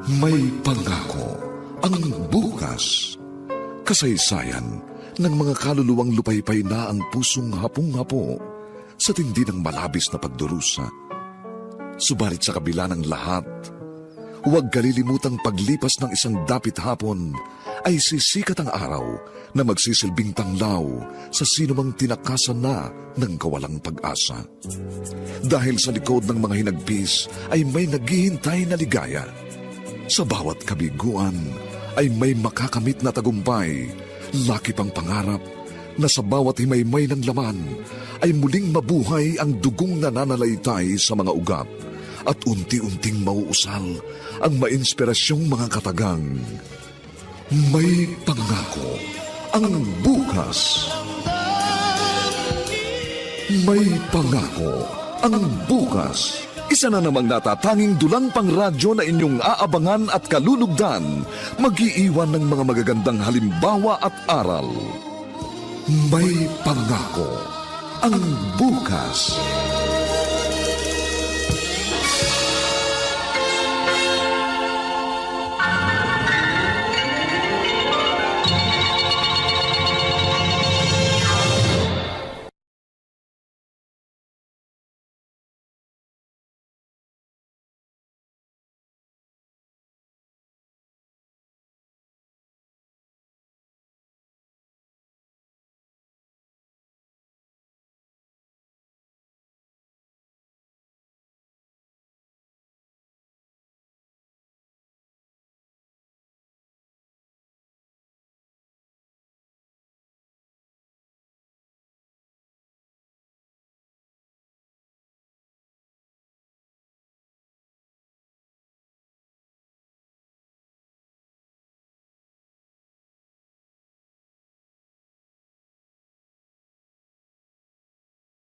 May pangako ang bukas. Kasaysayan ng mga kaluluwang lupaypay na ang pusong hapong-hapo sa tindi ng malabis na pagdurusa. Subalit sa kabila ng lahat, huwag kalilimutang paglipas ng isang dapit hapon ay sisikat ang araw na magsisilbing tanglaw sa sinumang tinakasan na ng kawalang pag-asa. Dahil sa likod ng mga hinagpis ay may naghihintay na ligaya. Sa bawat kabiguan ay may makakamit na tagumpay, laki pang pangarap na sa bawat himaymay ng laman ay muling mabuhay ang dugong nananalaytay sa mga ugat at unti-unting mauusal ang mainspirasyong mga katagang. May pangako ang bukas. May pangako ang bukas. Isa na namang natatanging dulang pang radyo na inyong aabangan at kalulugdan, mag-iiwan ng mga magagandang halimbawa at aral. May pangako ang bukas.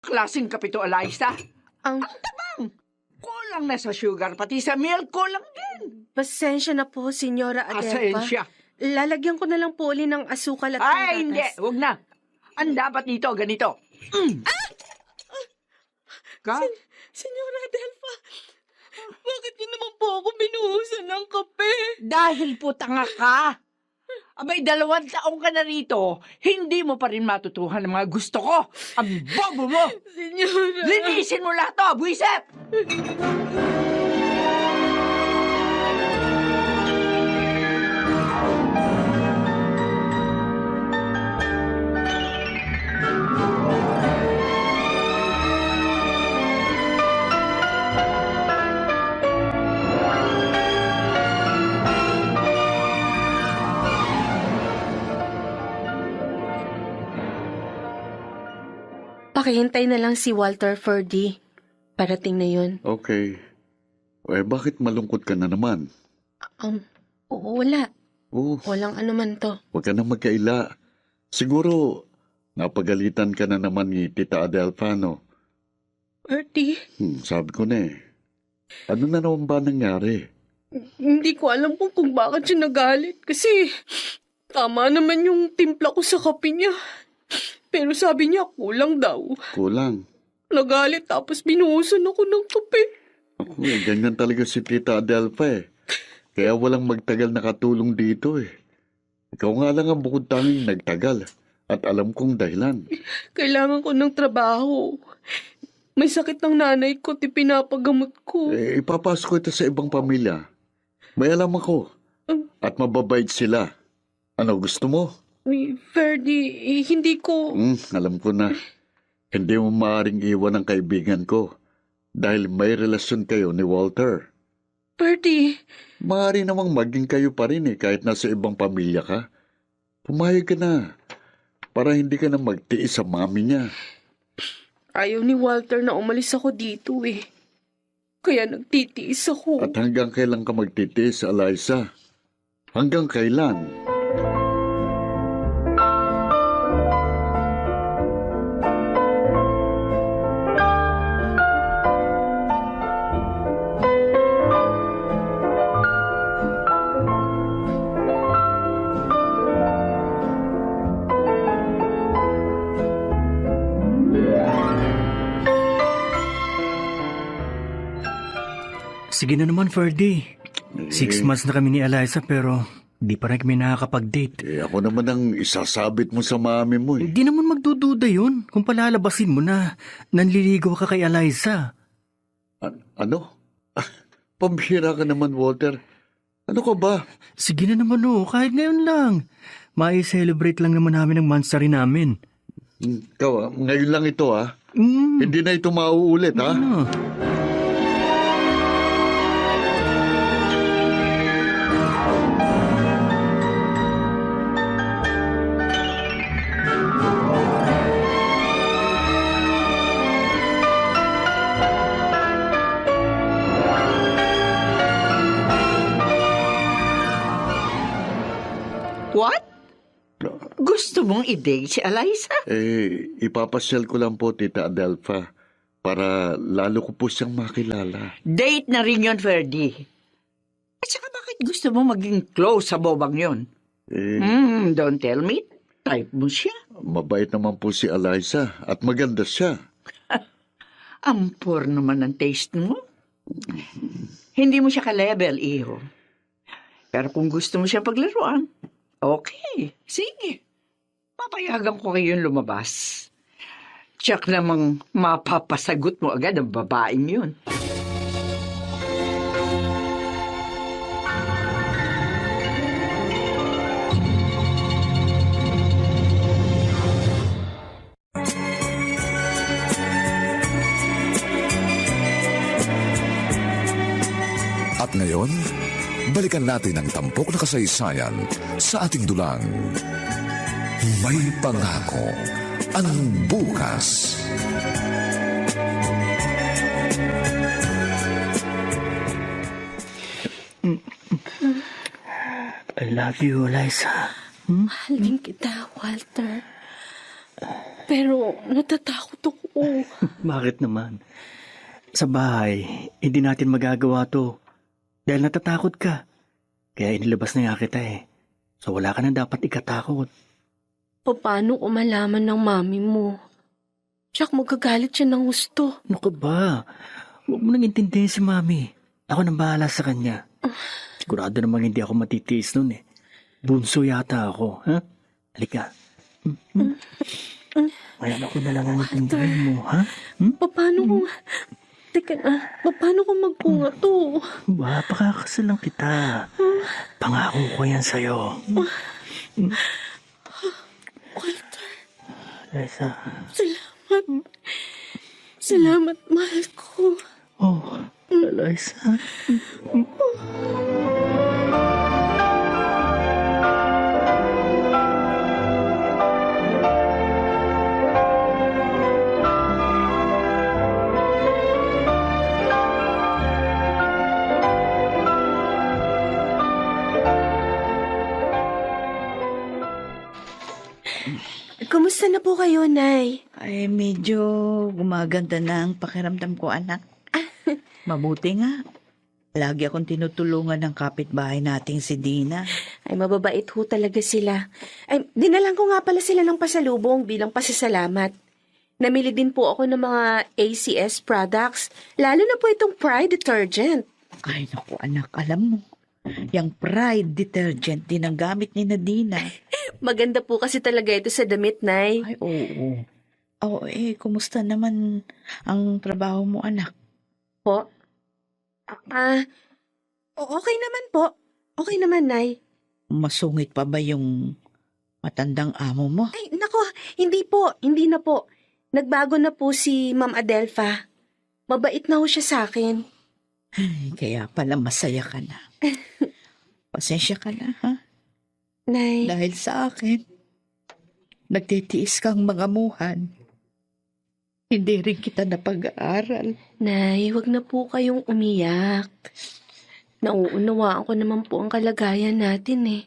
Klaseng kape to, Eliza. Ang Ang tabang! Kulang na sa sugar, pati sa milk, kulang din. pasensya na po, Senyora Adelpa. Asensya. Lalagyan ko na lang po uli ng asukal at Ay, gatas. hindi. Huwag na. Ang dapat dito, ganito. Ka? Senyora Adelpa, bakit niyo naman po ako binuhusan ng kape? Dahil po tanga ka. Abay, 2 taong ka na rito, hindi mo pa rin matutuhan ang mga gusto ko. Ang bobo mo! Senyora. Linisin mo lahat to, buwiset! Pakihintay na lang si Walter Ferdy. Parating na yun. Okay. Bakit malungkot ka na naman? Wala. Oh, Walang anuman to. huwag ka na magkaila. Siguro, napagalitan ka na naman ni Tita Adelpa, no? Ferdy, Sabi ko na eh. Ano na naman ba nangyari? hindi ko alam kung bakit siya nagalit. Kasi tama naman yung timpla ko sa kape niya. Pero sabi niya, kulang daw. Kulang. Nagalit tapos binuhusan ako ng kape. Ako, ganyan talaga si Tita Adelpa eh. Kaya walang magtagal na katulong dito eh. Ikaw nga lang ang bukod tanging nagtagal. At alam kong dahilan. Kailangan ko ng trabaho. May sakit ng nanay ko, pinapagamot ko. Ipapasok ko ito sa ibang pamilya. May alam ako. At mababait sila. Ano gusto mo? Ferdy, hindi ko... Alam ko na. Hindi mo maaaring iwan ang kaibigan ko. Dahil may relasyon kayo ni Walter. Ferdy, Maaari namang maging kayo pa rin eh, kahit nasa ibang pamilya ka. Pumayag ka na. Para hindi ka na magtiis sa mami niya. ayaw ni Walter na umalis ako dito eh. Kaya nagtitiis ako. At hanggang kailan ka magtitiis, Eliza? Hanggang kailan? Sige na naman, Ferdy. 6 months na kami ni Eliza pero di pa rin kami nakakapag-date. Ako naman ang isasabit mo sa mami mo eh. Hindi naman magdududa yun kung palalabasin mo na nanliligaw ka kay Eliza. Ano? Pambihira ka naman, Walter. Ano ka ba? Sige na naman kahit ngayon lang. Mai-celebrate lang naman namin ang monthsary namin. Ikaw, ngayon lang ito Mm. Hindi na ito mauulit Ano? What? Gusto mong i-date si Eliza? Ipapasyal ko lang po, Tita Adelpha, para lalo ko po siyang makilala. Date na rin yun, Ferdy. At saka bakit gusto mo maging close sa bobang yun? Don't tell me. Type mo siya. Mabait naman po si Eliza at maganda siya. Ampor naman ang taste mo. Hindi mo siya ka-level, iho. Pero kung gusto mo siya paglaruan, okay, sige. Papayagan ko kayong lumabas. Tsak namang mapapasagot mo agad ang babaeng yun. At ngayon, balikan natin ang tampok na kasaysayan sa ating dulang. May pangako ang bukas. I love you, Eliza. Mahal din kita, Walter. Pero natatakot ako. Bakit naman? Sa bahay, hindi natin magagawa to. Dahil natatakot ka. Kaya inilabas na nga kita eh. So wala ka na dapat ikatakot. Paano ko malaman ng mami mo? Tsak magagalit siya ng gusto. Ano ka ba? Huwag mo nang intindihin si mami. Ako nang bahala sa kanya. Sigurado namang hindi ako matitiis nun eh. Bunso yata ako, ha? Halika. Ngayon ako na lang ang intindihin mo, ha? Paano kung... Teka na, paano kung magpunga to? Pakakasal lang kita. Pangako ko yan sa'yo. Walter, Eliza. salamat. Salamat, mahal ko. Oh, Eliza. Kumusta na po kayo, Nay? Ay, medyo gumaganda na ang pakiramdam ko, anak. Mabuti nga. Lagi akong tinutulungan ng kapitbahay nating si Dina. Ay, mababait ho talaga sila. Ay, dinalan ko nga pala sila ng pasalubong bilang pasasalamat. Namili din po ako ng mga ACS products, lalo na po itong Pride detergent. Ay, naku, anak, alam mo. Yang Pride detergent din ang gamit ni Nadina. Maganda po kasi talaga ito sa damit, Nay. Ay, oo. Oo, kumusta naman ang trabaho mo, anak? Po? Okay naman po. Okay naman, Nay. Masungit pa ba yung matandang amo mo? Ay, nako, hindi po. Hindi na po. Nagbago na po si Ma'am Adelpha. Mabait na ho siya sa akin. Ay, kaya pala masaya ka na. Pasensya ka na, ha? Nay. Dahil sa akin, nagtitiis kang mga muhan. Hindi rin kita napag-aaral. Nay, wag na po kayong umiyak. Nauunawaan ko naman po ang kalagayan natin eh.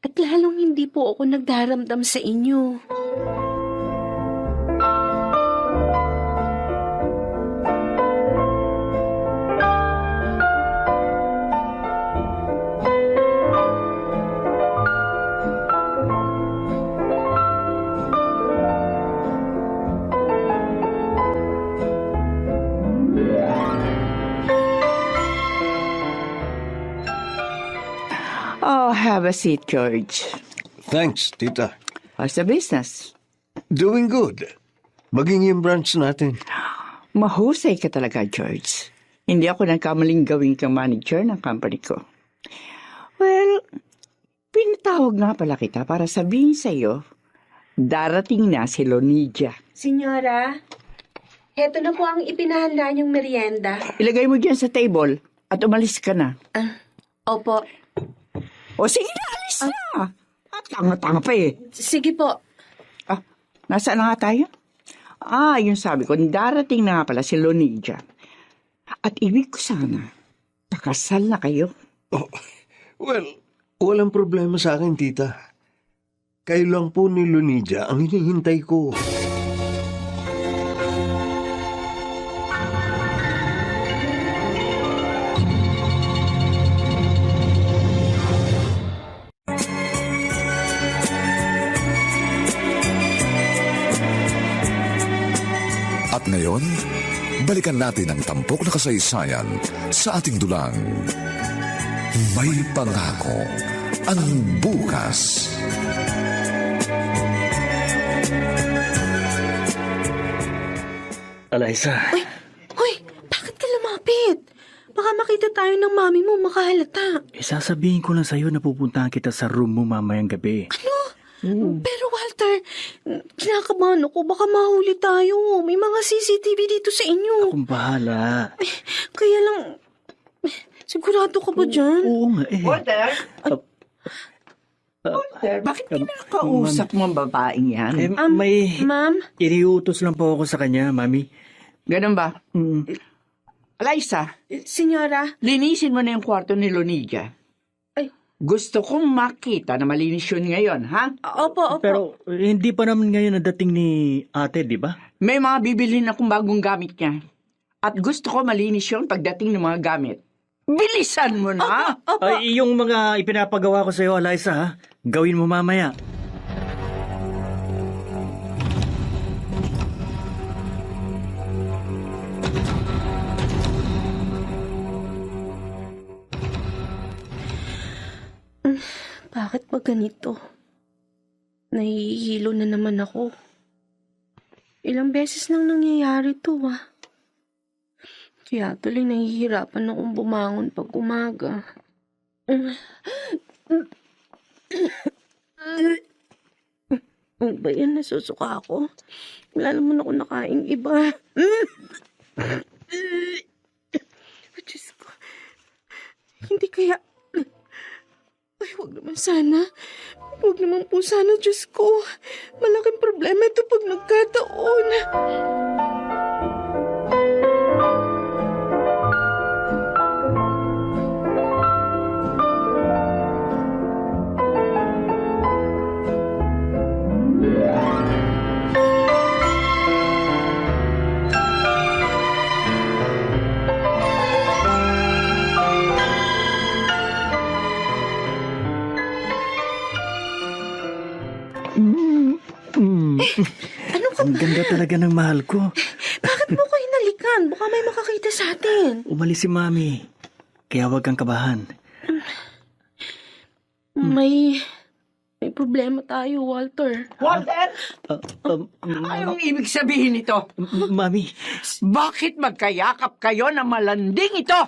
At lalong hindi po ako nagdaramdam sa inyo. Oh, have a seat, George. Thanks, tita. How's the business? Doing good. Maging yung branch natin. Mahusay ka talaga, George. Hindi ako nagkamaling gawin kang manager ng company ko. Well, pinatawag nga pala kita para sabihin sa'yo, darating na si Lonidia. Senyora, heto na po ang ipinahanda niyong merienda. Ilagay mo dyan sa table at umalis ka na. Opo. O sige na, alis na. At tanga-tanga pa eh. Sige po. Nasaan na nga tayo? Yung sabi ko, darating na nga pala si Lonidia. At ibig ko sana, nakasal na kayo. Well, walang problema sa akin, tita. Kayo lang po ni Lunidia ang hinihintay ko. At ngayon, balikan natin ang tampok na kasaysayan sa ating dulang. May pangako ang bukas. Eliza, Hoy, bakit ka lumapit? Baka makita tayo ng mami mo makahalata. sasabihin ko lang sa'yo na pupuntahan kita sa room mo mamayang gabi. Pero Walter, kinakabahan ako. Baka mahuli tayo. May mga CCTV dito sa inyo. Kung bahala. Kaya lang, sigurado ka ba dyan? Oo nga eh. Walter? Walter, bakit kinakausap mo ang babaeng yan? May Ma'am? iniutos lang po ako sa kanya, mami. Ganun ba? Mm. Eliza, Senyora? linisin mo na yung kwarto ni Lonidia. Ay. Gusto kong makita na malinis yun ngayon, ha? Opo. Pero hindi pa naman ngayon nadating ni ate, di ba? May mga bibilhin akong bagong gamit niya. At gusto ko malinis yun pagdating ng mga gamit. Bilisan mo na! Ay, yung mga ipinapagawa ko sa'yo, Eliza, ha? Gawin mo mamaya. Bakit ba ganito? Nahihilo na naman ako. Ilang beses nang nangyayari to, Kaya tuloy nahihirapan akong bumangon pag umaga. Ano ba yan? Nasusuka ako? Wala naman ako nakaing iba. Diyos ko. Hindi kaya... Ay, huwag naman sana. Huwag naman po sana, Diyos ko. Malaking problema ito pag nagkataon. Ang ganda talaga ng mahal ko. Bakit mo ko hinalikan? Baka may makakita sa atin. Umalis si mami. Kaya huwag kang kabahan. May problema tayo, Walter. Walter! Anong ibig sabihin nito? Mami, Bakit magkayakap kayo na malanding ito?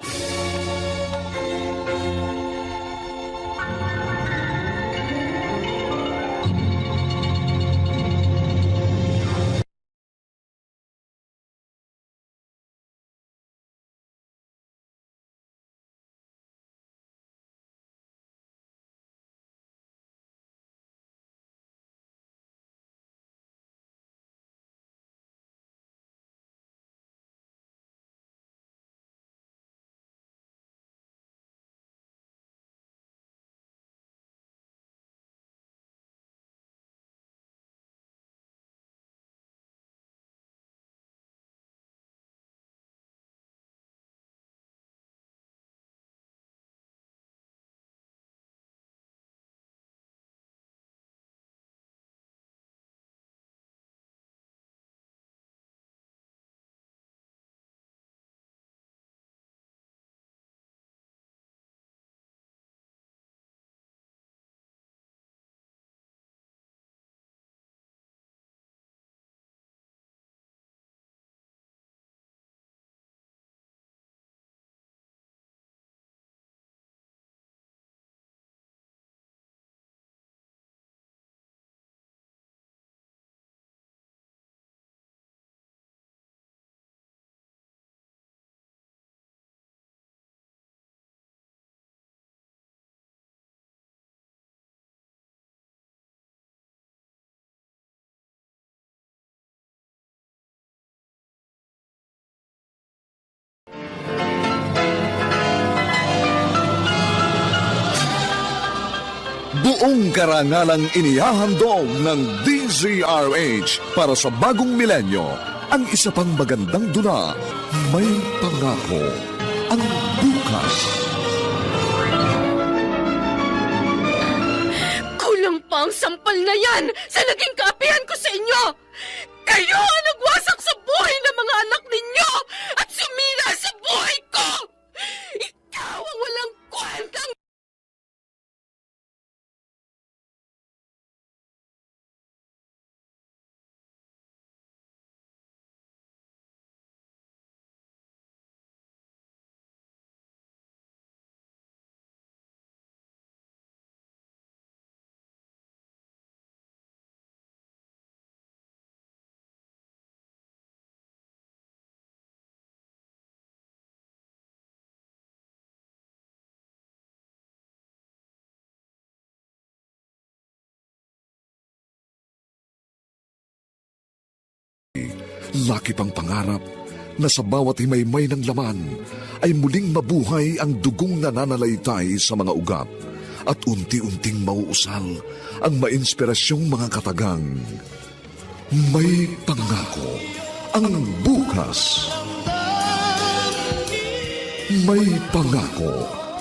Buong karangalang inihahandog ng DZRH para sa bagong milenyo. Ang isa pang magandang dula, may pangako ang bukas. Kulang pa ang sampal na yan sa naging kaapihan ko sa inyo! Kayo ang nagwasak sa buhay ng mga anak ninyo at sumira sa buhay ko! Ikaw ang walang kwentang... Laki pang pangarap na sa bawat himaymay ng laman ay muling mabuhay ang dugong nananalaytay sa mga ugat at unti-unting mauusal ang mainspirasyong mga katagang. May pangako ang bukas. May pangako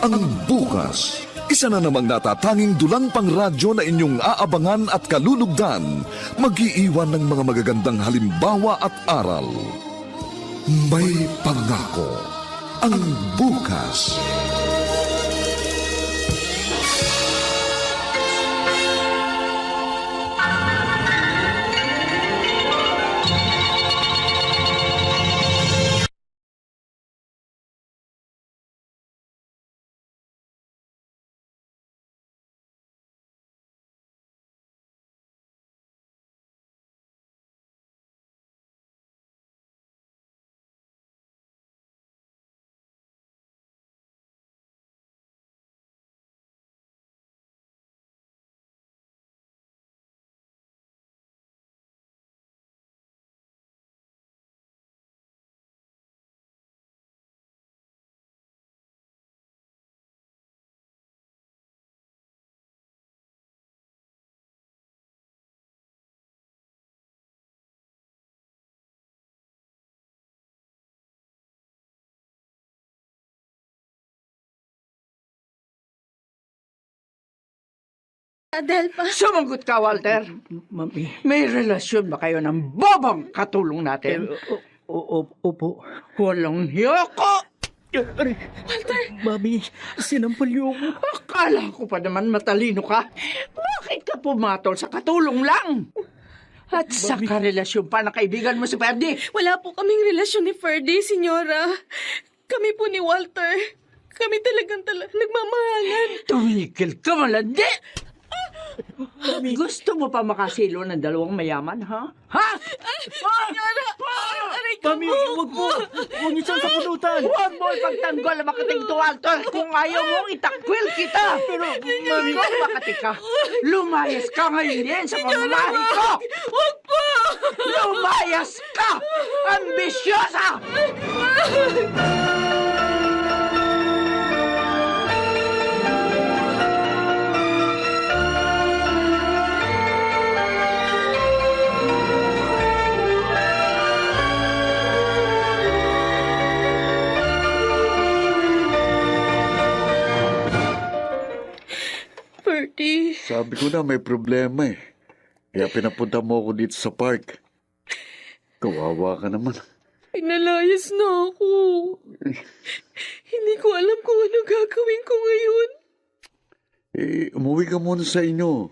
ang bukas. Isa na namang natatanging dulang pangradyo na inyong aabangan at kalulugdan, mag-iiwan ng mga magagandang halimbawa at aral. May pangako ang bukas. Adelpa, Sumagot ka, Walter. Mami. May relasyon ba kayo ng bobang katulong natin? Opo. Walang hiyoko! Mami, sinampal niyo ako. Akala ko pa naman matalino ka. Bakit ka pumatol sa katulong lang? At sa karelasyon pa na kaibigan mo si Ferdy? wala po kaming relasyon ni Ferdy, senyora. Kami po ni Walter. Kami talagang nagmamahalan. Tumigil ka, malandi! Gusto mo pa makasilo ng dalawang mayaman, ha? Ha? Senyora! Aray ko Mami, wag po. Huwag niyo siyang sapunutan. Huwag mo ipagtanggol ang makating to, Walter. Kung ayaw mong itakwil kita. Pero, mami, kung makati ka, lumayas ka ngayon din sa pamamahay ko. Huwag po! Lumayas ka! Ambisyosa! Ferdy, Sabi ko na may problema eh. Kaya pinapunta mo ako dito sa park. Kawawa ka naman. pinalayas na ako. Hindi ko alam kung ano gagawin ko ngayon. Umuwi ka muna sa inyo.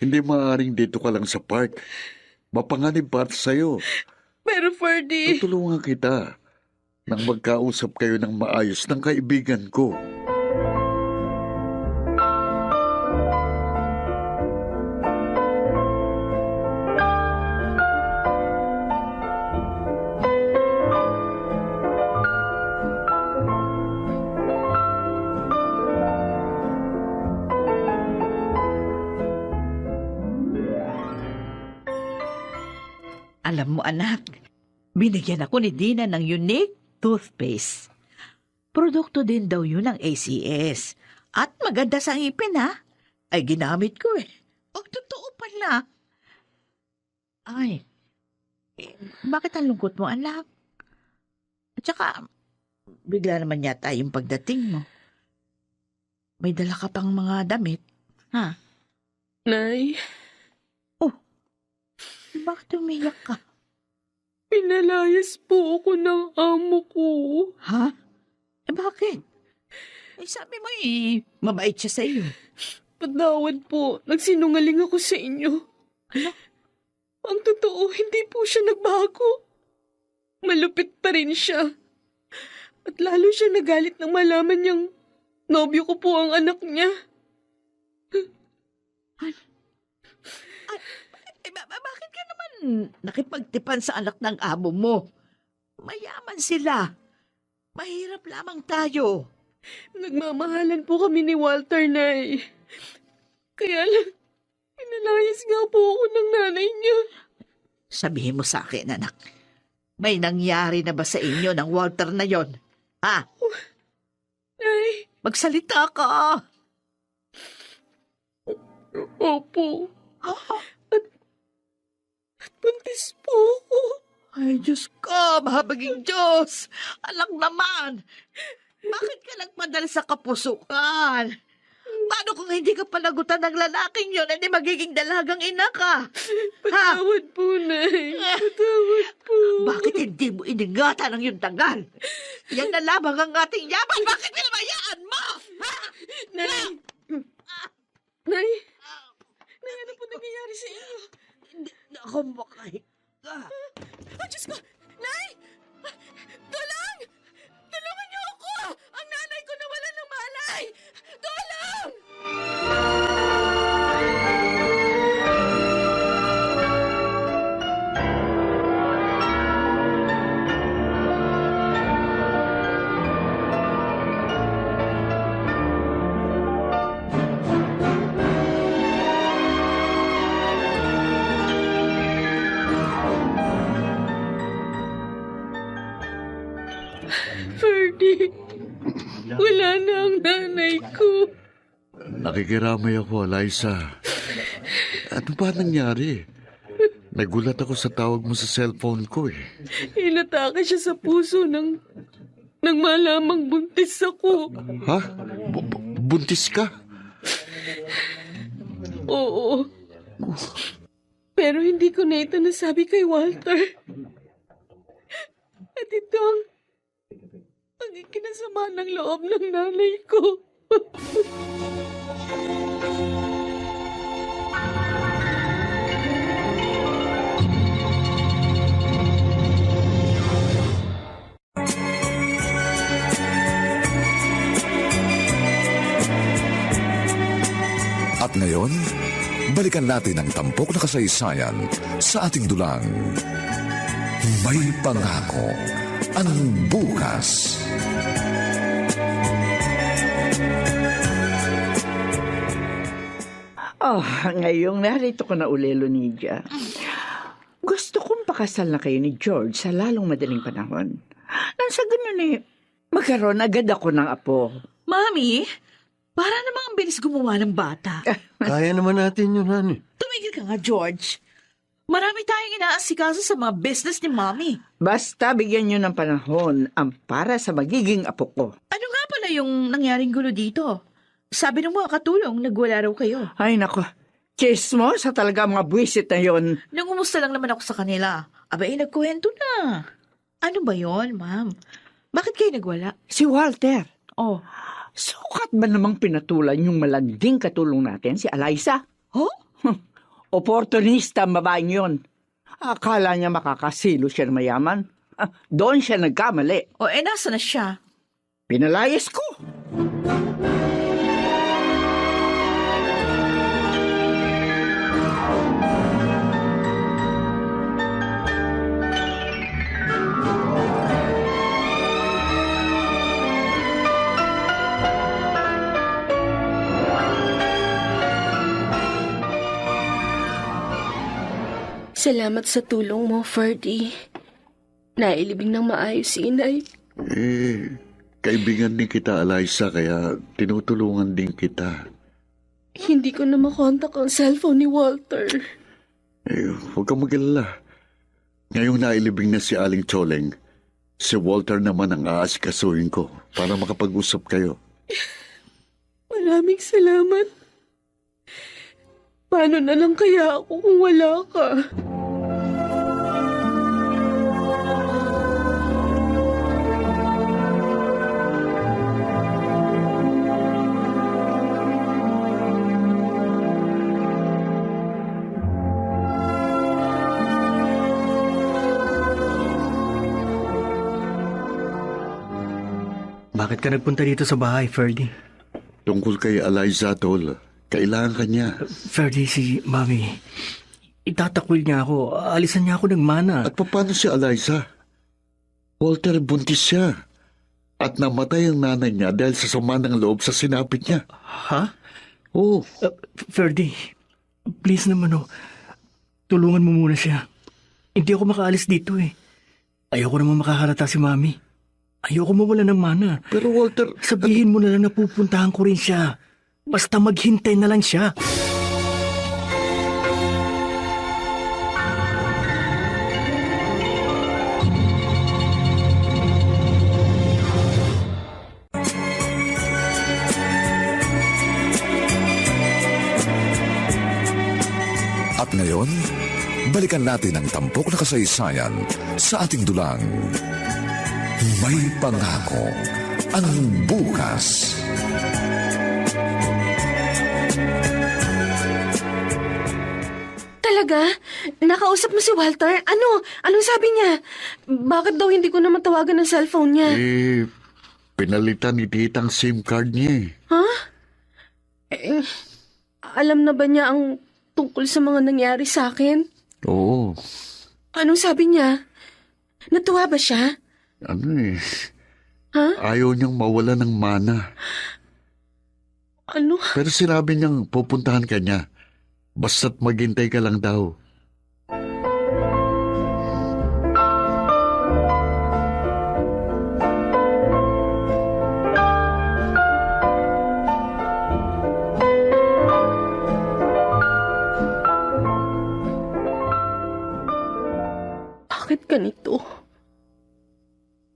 Hindi maaaring dito ka lang sa park. Mapanganib para sa'yo. Pero Ferdy, Tutulungan kita nang magkausap kayo ng maayos ng kaibigan ko. Alam mo anak, binigyan ako ni Dina ng unique toothpaste. Produkto din daw yun ng ACS. At maganda sa ngipin ha. ay ginamit ko eh. Oh, totoo pala. Ay, bakit ang lungkot mo, anak? At saka, bigla naman yata yung pagdating mo. May dala ka pang mga damit, ha? Nay, Bakit umiyak ka? pinalayas po ako ng amo ko. Ha? Bakit? Sabi mo mabait siya sa iyo. Patawad po, nagsinungaling ako sa inyo. Ano? Ang totoo, hindi po siya nagbago. Malupit pa rin siya. At lalo siya nagalit nang malaman niyang nobyo ko po ang anak niya. Bakit ka naman nakipagtipan sa anak ng amo mo? Mayaman sila. Mahirap lamang tayo. Nagmamahalan po kami ni Walter, Nay. Kaya lang, pinalayas nga po ako ng nanay niya. Sabihin mo sa akin, anak. May nangyari na ba sa inyo ng Walter na yon? Ha? Nay, Magsalita ka. opo. Ah, At buntis po ako. Ay, Diyos ko, mahabaging Diyos. Alam naman. Bakit ka nagpadala sa kapusukan? Paano kung hindi ka panagutan ng lalaking yon, hindi magiging dalagang ina ka? Ha? Patawad po, Nay. Patawad po. Bakit hindi mo iningatan ang iyong tagal? Yan na lamang ang ating yaman. Bakit pinabayaan mo? Ha? Nay. Nay. Nay, ano po nangyayari sa inyo? Hindi na ako makahinga. Oh, Diyos ko! Nay! Tulong! Tulungan niyo ako! Ang nanay ko nawala ng malay! Tulong! Ferdy, wala na ang nanay ko. Nakikiramay ako, Eliza. Ano ba nangyari? Nagulat ako sa tawag mo sa cellphone ko eh. Inatake siya sa puso nang malamang buntis ako. Ha? Buntis ka? Oo. Pero hindi ko na ito nasabi kay Walter. At ito ang ikinasama ng loob ng nanay ko. At ngayon, balikan natin ang tampok na kasaysayan sa ating dulang. May pangako ang bukas. Oh, ngayong narito ko na uli, Lunidia. Gusto kong pakasal na kayo ni George sa lalong madaling panahon. Nang sa ganun magkaroon agad ako ng apo. Mami, para namang ang bilis gumawa ng bata. Kaya naman natin yun, honey. Tumigil ka nga, George. Marami tayong inaasikaso sa mga business ni Mami. Basta bigyan nyo ng panahon ang para sa magiging apo ko. Ano nga pala yung nangyaring gulo dito? Sabi ng mga katulong, nagwala raw kayo. Ay, nako. Chismo sa talaga mga buwisit na yon. Nangumusta lang naman ako sa kanila. Abay, nagkuwento na. Ano ba yon, ma'am? Bakit kayo nagwala? Si Walter. Oh. Sukat ba namang pinatulan yung malanding katulong natin, si Eliza? Oh? Oportunista ang babaeng yun. Akala niya makakasilo siya ng mayaman. Doon siya nagkamali. O, nasa na siya? Pinalayas ko. Salamat sa tulong mo, Ferdy. Nailibing ng maayos si inay. Kaibigan din kita, Eliza, kaya tinutulungan din kita. Hindi ko na makontak ang cellphone ni Walter. Huwag kang mag-alala. Ngayong nailibing na si Aling Choleng, si Walter naman ang aasikasuhin ko para makapag-usap kayo. Maraming salamat. Paano na lang kaya ako kung wala ka? Bakit ka nagpunta dito sa bahay, Ferdy? Tungkol kay Eliza, Tol. Kailangan ka niya. Ferdy, si Mami. Itatakwil niya ako. Alisan niya ako ng mana. At paano si Eliza? Walter, buntis siya. At namatay ang nanay niya dahil sa sama ng loob sa sinapit niya. Ha? Oo. Ferdy, please naman tulungan mo muna siya. Hindi ako makaalis dito eh. Ayoko naman makahalata si Mami. Ayoko mawala ng mana. Pero Walter... Sabihin mo na lang na pupuntahan ko rin siya. Basta maghintay na lang siya. At ngayon, balikan natin ang tampok na kasaysayan sa ating dulang. May pangako ang bukas. Talaga? Nakausap mo si Walter? Anong sabi niya? Bakit daw hindi ko na matawagan ng cellphone niya? Pinalitan ni Tita ang SIM card niya eh. Ha? Alam na ba niya ang tungkol sa mga nangyari sa akin? Oo. Anong sabi niya? Natuwa ba siya? Ha? Ayaw niyang mawala ng mana. Ano? Pero sinabi niyang pupuntahan ka niya. Basta't maghintay ka lang daw. Bakit ganito?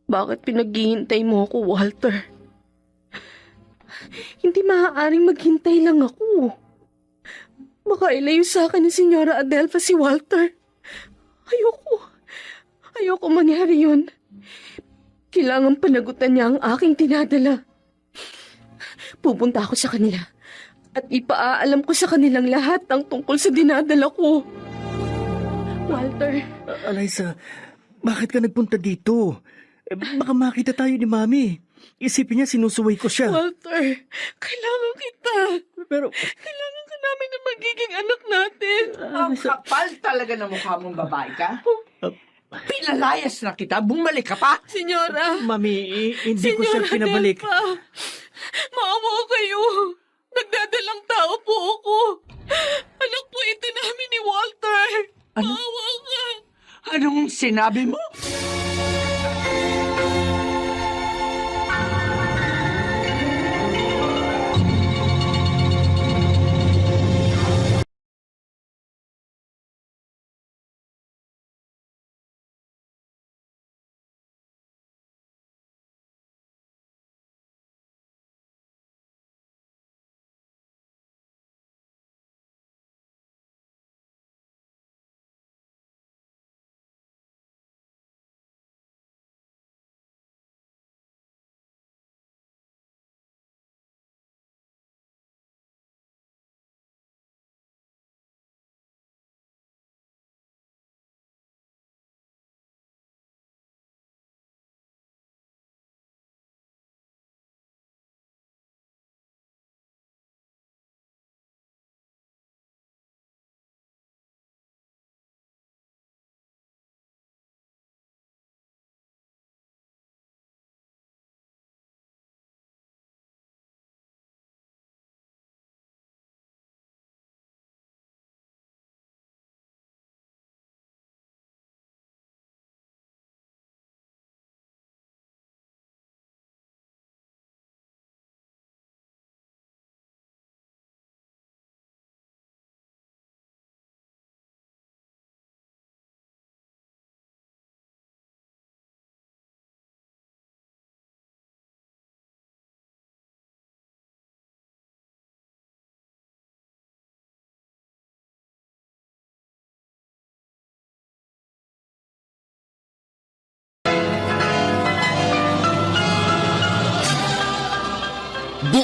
Bakit pinaghihintay mo ako, Walter? Hindi maaaring maghintay lang ako. Baka ilayo sa akin ni Senyora Adelfa si Walter. Ayoko mangyari yun. Kailangan panagutan niya ang aking tinadala. Pupunta ako sa kanila at ipaaalam ko sa kanilang lahat ang tungkol sa dinadala ko. Walter. Eliza, bakit ka nagpunta dito? Baka makita tayo ni Mami. Isipin niya sinusuway ko siya. Walter, kailangan kita. Pero, Kailangan ka namin na magiging anak natin. Ang kapal talaga ng mukha mong babae ka. Pinalayas na kita, bumalik ka pa. Senyora. Mami, hindi ko siya pinabalik. Adelfa, maawa kayo. Nagdadalang tao po ako. Anak po ito namin ni Walter. Maawa ka. Anong sinabi mo?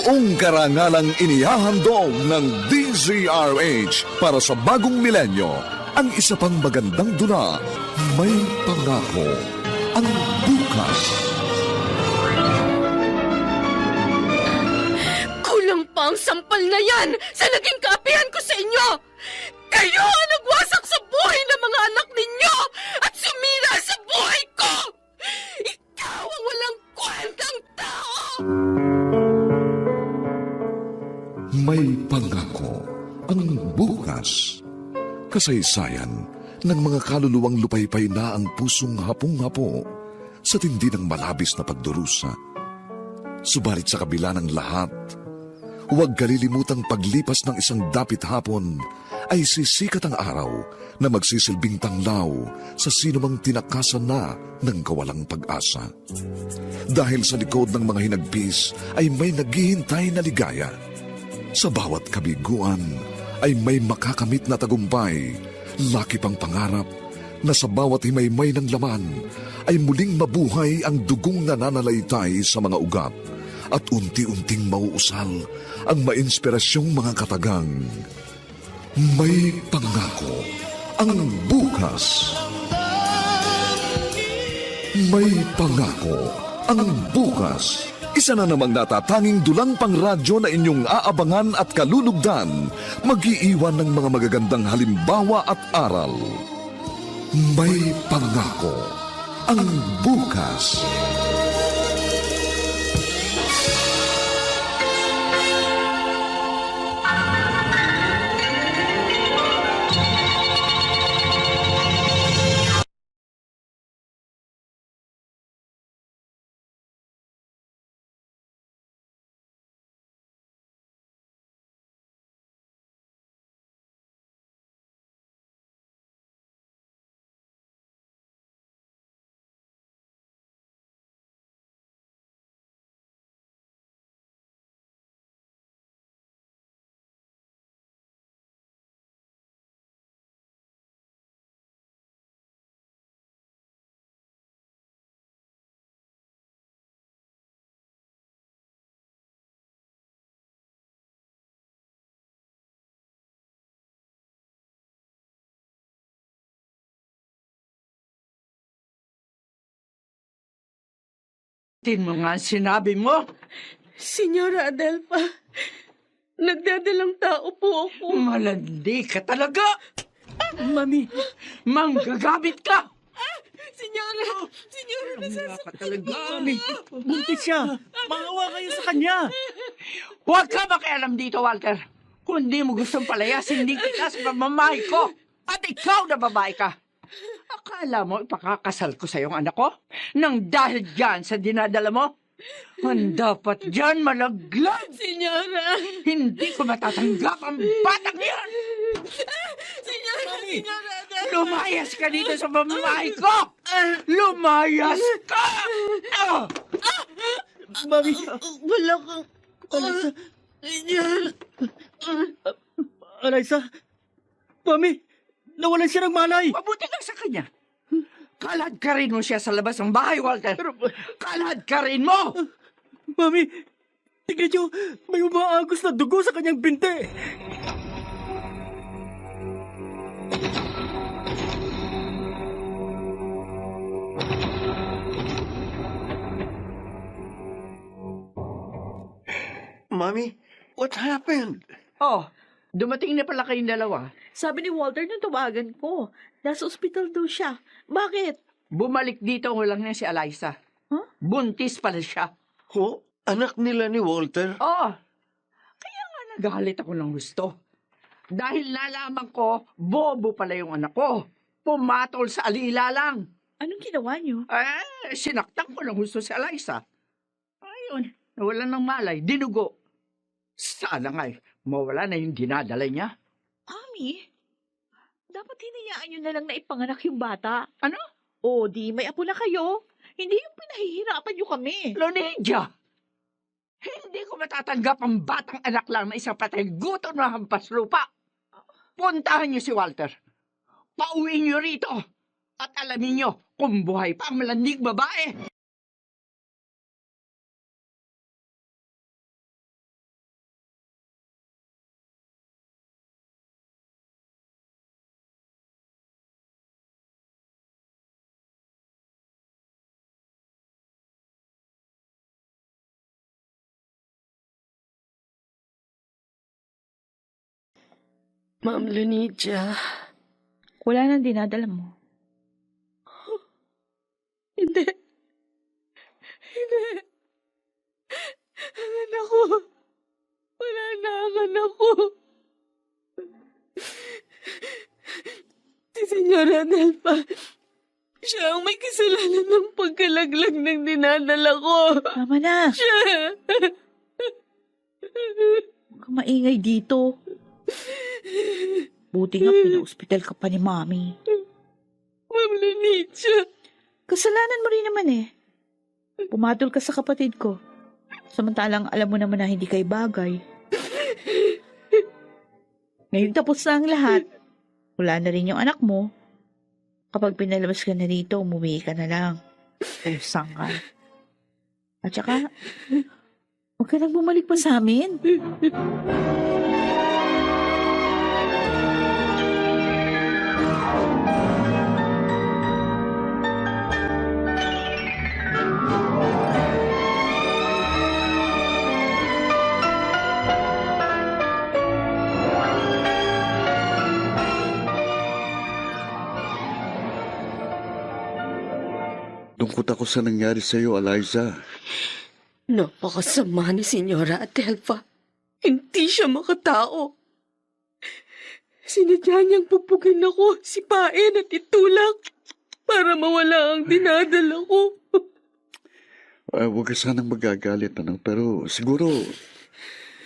buong karangalang inihahandog ng DZRH para sa bagong milenyo. Ang isa pang magandang dula, may pangako ang bukas. Kulang pa ang sampal na yan sa naging kaapihan ko sa inyo! Kayo ang nagwasak sa buhay ng mga anak ninyo at sumira sa buhay ko! Ikaw ang walang kwentang tao! May pangako ang bukas. Kasaysayan ng mga kaluluwang lupaypay na ang pusong hapong-hapo sa tindi ng malabis na pagdurusa. Subalit sa kabila ng lahat, huwag kalilimutang paglipas ng isang dapit hapon ay sisikat ang araw na magsisilbing tanglaw sa sinumang tinakasan na ng kawalang pag-asa. Dahil sa likod ng mga hinagpis ay may naghihintay na ligaya. Sa bawat kabiguan ay may makakamit na tagumpay, laki pang pangarap na sa bawat himaymay ng laman ay muling mabuhay ang dugong nananalaytay sa mga ugat at unti-unting mauusal ang mainspirasyong mga katagang. May pangako ang bukas. May pangako ang bukas. Isa na namang natatanging dulang pangradyo na inyong aabangan at kalulugdan, mag-iiwan ng mga magagandang halimbawa at aral. May pangako ang bukas. Tin mo nga ang sinabi mo. Senyora Adelfa, nagdadalang tao po ako. Malandi ka talaga. Mami, Manggagamit ka. Senyora, Wala ka talaga. Mami, buntis siya. Maawa kayo sa kanya. Huwag ka makialam dito, Walter. Kung di mo gustong palayasin, hindi kita sa pamamahay ko. At ikaw na babae ka. Akala mo ipakakasal ko sa iyong anak ko? Nang dahil dyan sa dinadala mo? Ang dapat dyan malaglag. Senyora! Hindi ko matatanggap ang batang yan. Senyora Adelfa! Lumayas ka dito sa pamamahay ko. Lumayas ka. Mami, Wala kang... Alaysa, Senyora! Alaysa, Mami, nawalan siya ng malay. Mabuti ka sa kanya. Kalad ka rin mo siya sa labas ng bahay, Walter. Kalad ka rin mo. Mami, tignan niyo, may umaagos na dugo sa kanyang binti. Mommy, what happened? Oh, dumating na pala kayong dalawa. Sabi ni Walter nung tawagan ko, nasa ospital daw siya. Bakit? Bumalik dito ang walang niya si Eliza. Huh? Buntis pala siya. Ho? Anak nila ni Walter? Oh, kaya nga nagalit ako ng gusto. Dahil nalaman ko, bobo pala yung anak ko. Pumatol sa alila lang. Anong ginawa niyo? Sinaktan ko ng gusto si Eliza. Ayun, nawalan ng malay, dinugo. Sana nga'y mawala na yung dinadala niya. Mami, dapat hinayaan niyo na lang na ipanganak yung bata. Ano? O, di may apo na kayo. Hindi yung pinahihirapan niyo kami. Lonidya! Hindi ko matatanggap ang batang anak lang na isang patay gutom na hampas lupa. Puntahan niyo si Walter. Pauwiin niyo rito. At alamin niyo kung buhay pa ang malandig babae. Ma'am Lunidia, Wala nang dinadala mo. hindi. Hindi. Ang anak ko. Wala na ang anak ko. Si Senyora Delpa, siya ang may kasalanan ng pagkalaglag ng dinadala ko. Tama na. Siya. Huwag kang maingay dito. Buti nga pina-hospital ka pa ni Mami. Ma'am Lunidia. Kasalanan mo rin naman eh. Pumatol ka sa kapatid ko. Samantalang alam mo naman na hindi kay bagay. Ngayon tapos na ang lahat. Wala na rin yung anak mo. Kapag pinalabas ka na rito, umuwi ka na lang. Usang ka. At saka, huwag ka nang bumalik pa sa amin. Lungkot ako sa nangyari sa'yo, Eliza. Napakasama ni Senyora Adelfa. Hindi siya makatao. Sinadya niyang pupugin ako, sipain at itulak para mawala ang dinadala ko. Huwag ka sanang magagalit, pero siguro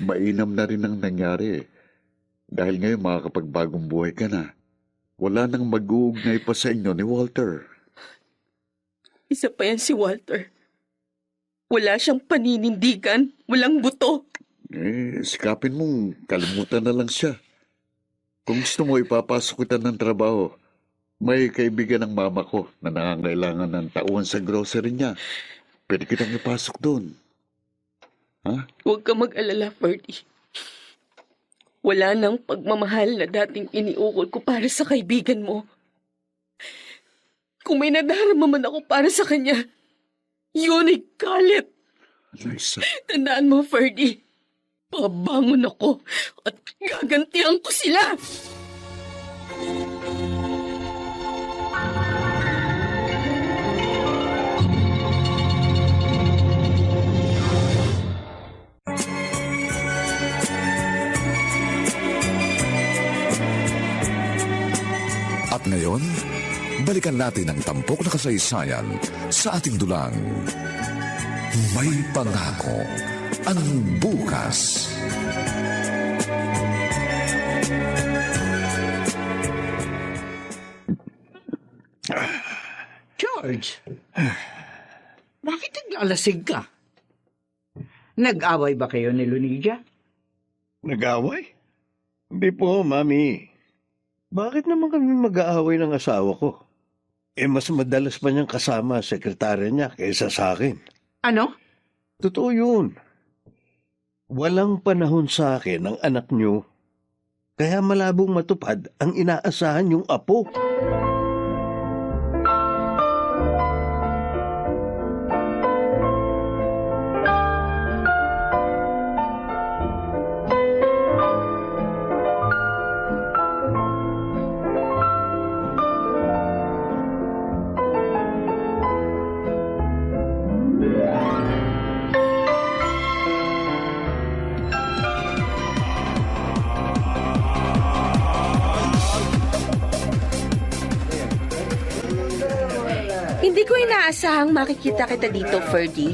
mainam na rin ang nangyari. Dahil ngayon makakapagbagong buhay ka na. Wala nang mag-uugnay pa sa inyo ni Walter. Isa pa yan si Walter. Wala siyang paninindigan, walang buto. Sikapin mong kalimutan na lang siya. Kung gusto mo ipapasok kita ng trabaho, may kaibigan ng mama ko na nangangailangan ng tauhan sa grocery niya. Pwede kitang ipasok doon. Ha? Huwag ka mag-alala, Ferdy. Wala nang pagmamahal na dating iniukol ko para sa kaibigan mo. Kung may nadarama man ako para sa kanya, yun ay galit. Eliza. Tandaan mo, Ferdy. Pabangon ako at gagantihan ko sila. At ngayon, balikan natin ang tampok na kasaysayan sa ating dulang. May pangako ang bukas. George, bakit naglalasig ka? Nag-away ba kayo ni Lunidia? Nag-away? Hindi po, Mami. Bakit naman kami mag-aaway ng asawa ko? Mas madalas pa niyang kasama ang sekretarya niya kaysa sa akin. Ano? Totoo yun. Walang panahon sa akin ang anak niyo. Kaya malabong matupad ang inaasahan yung apo. Hindi ko inaasahang makikita kita dito, Ferdy.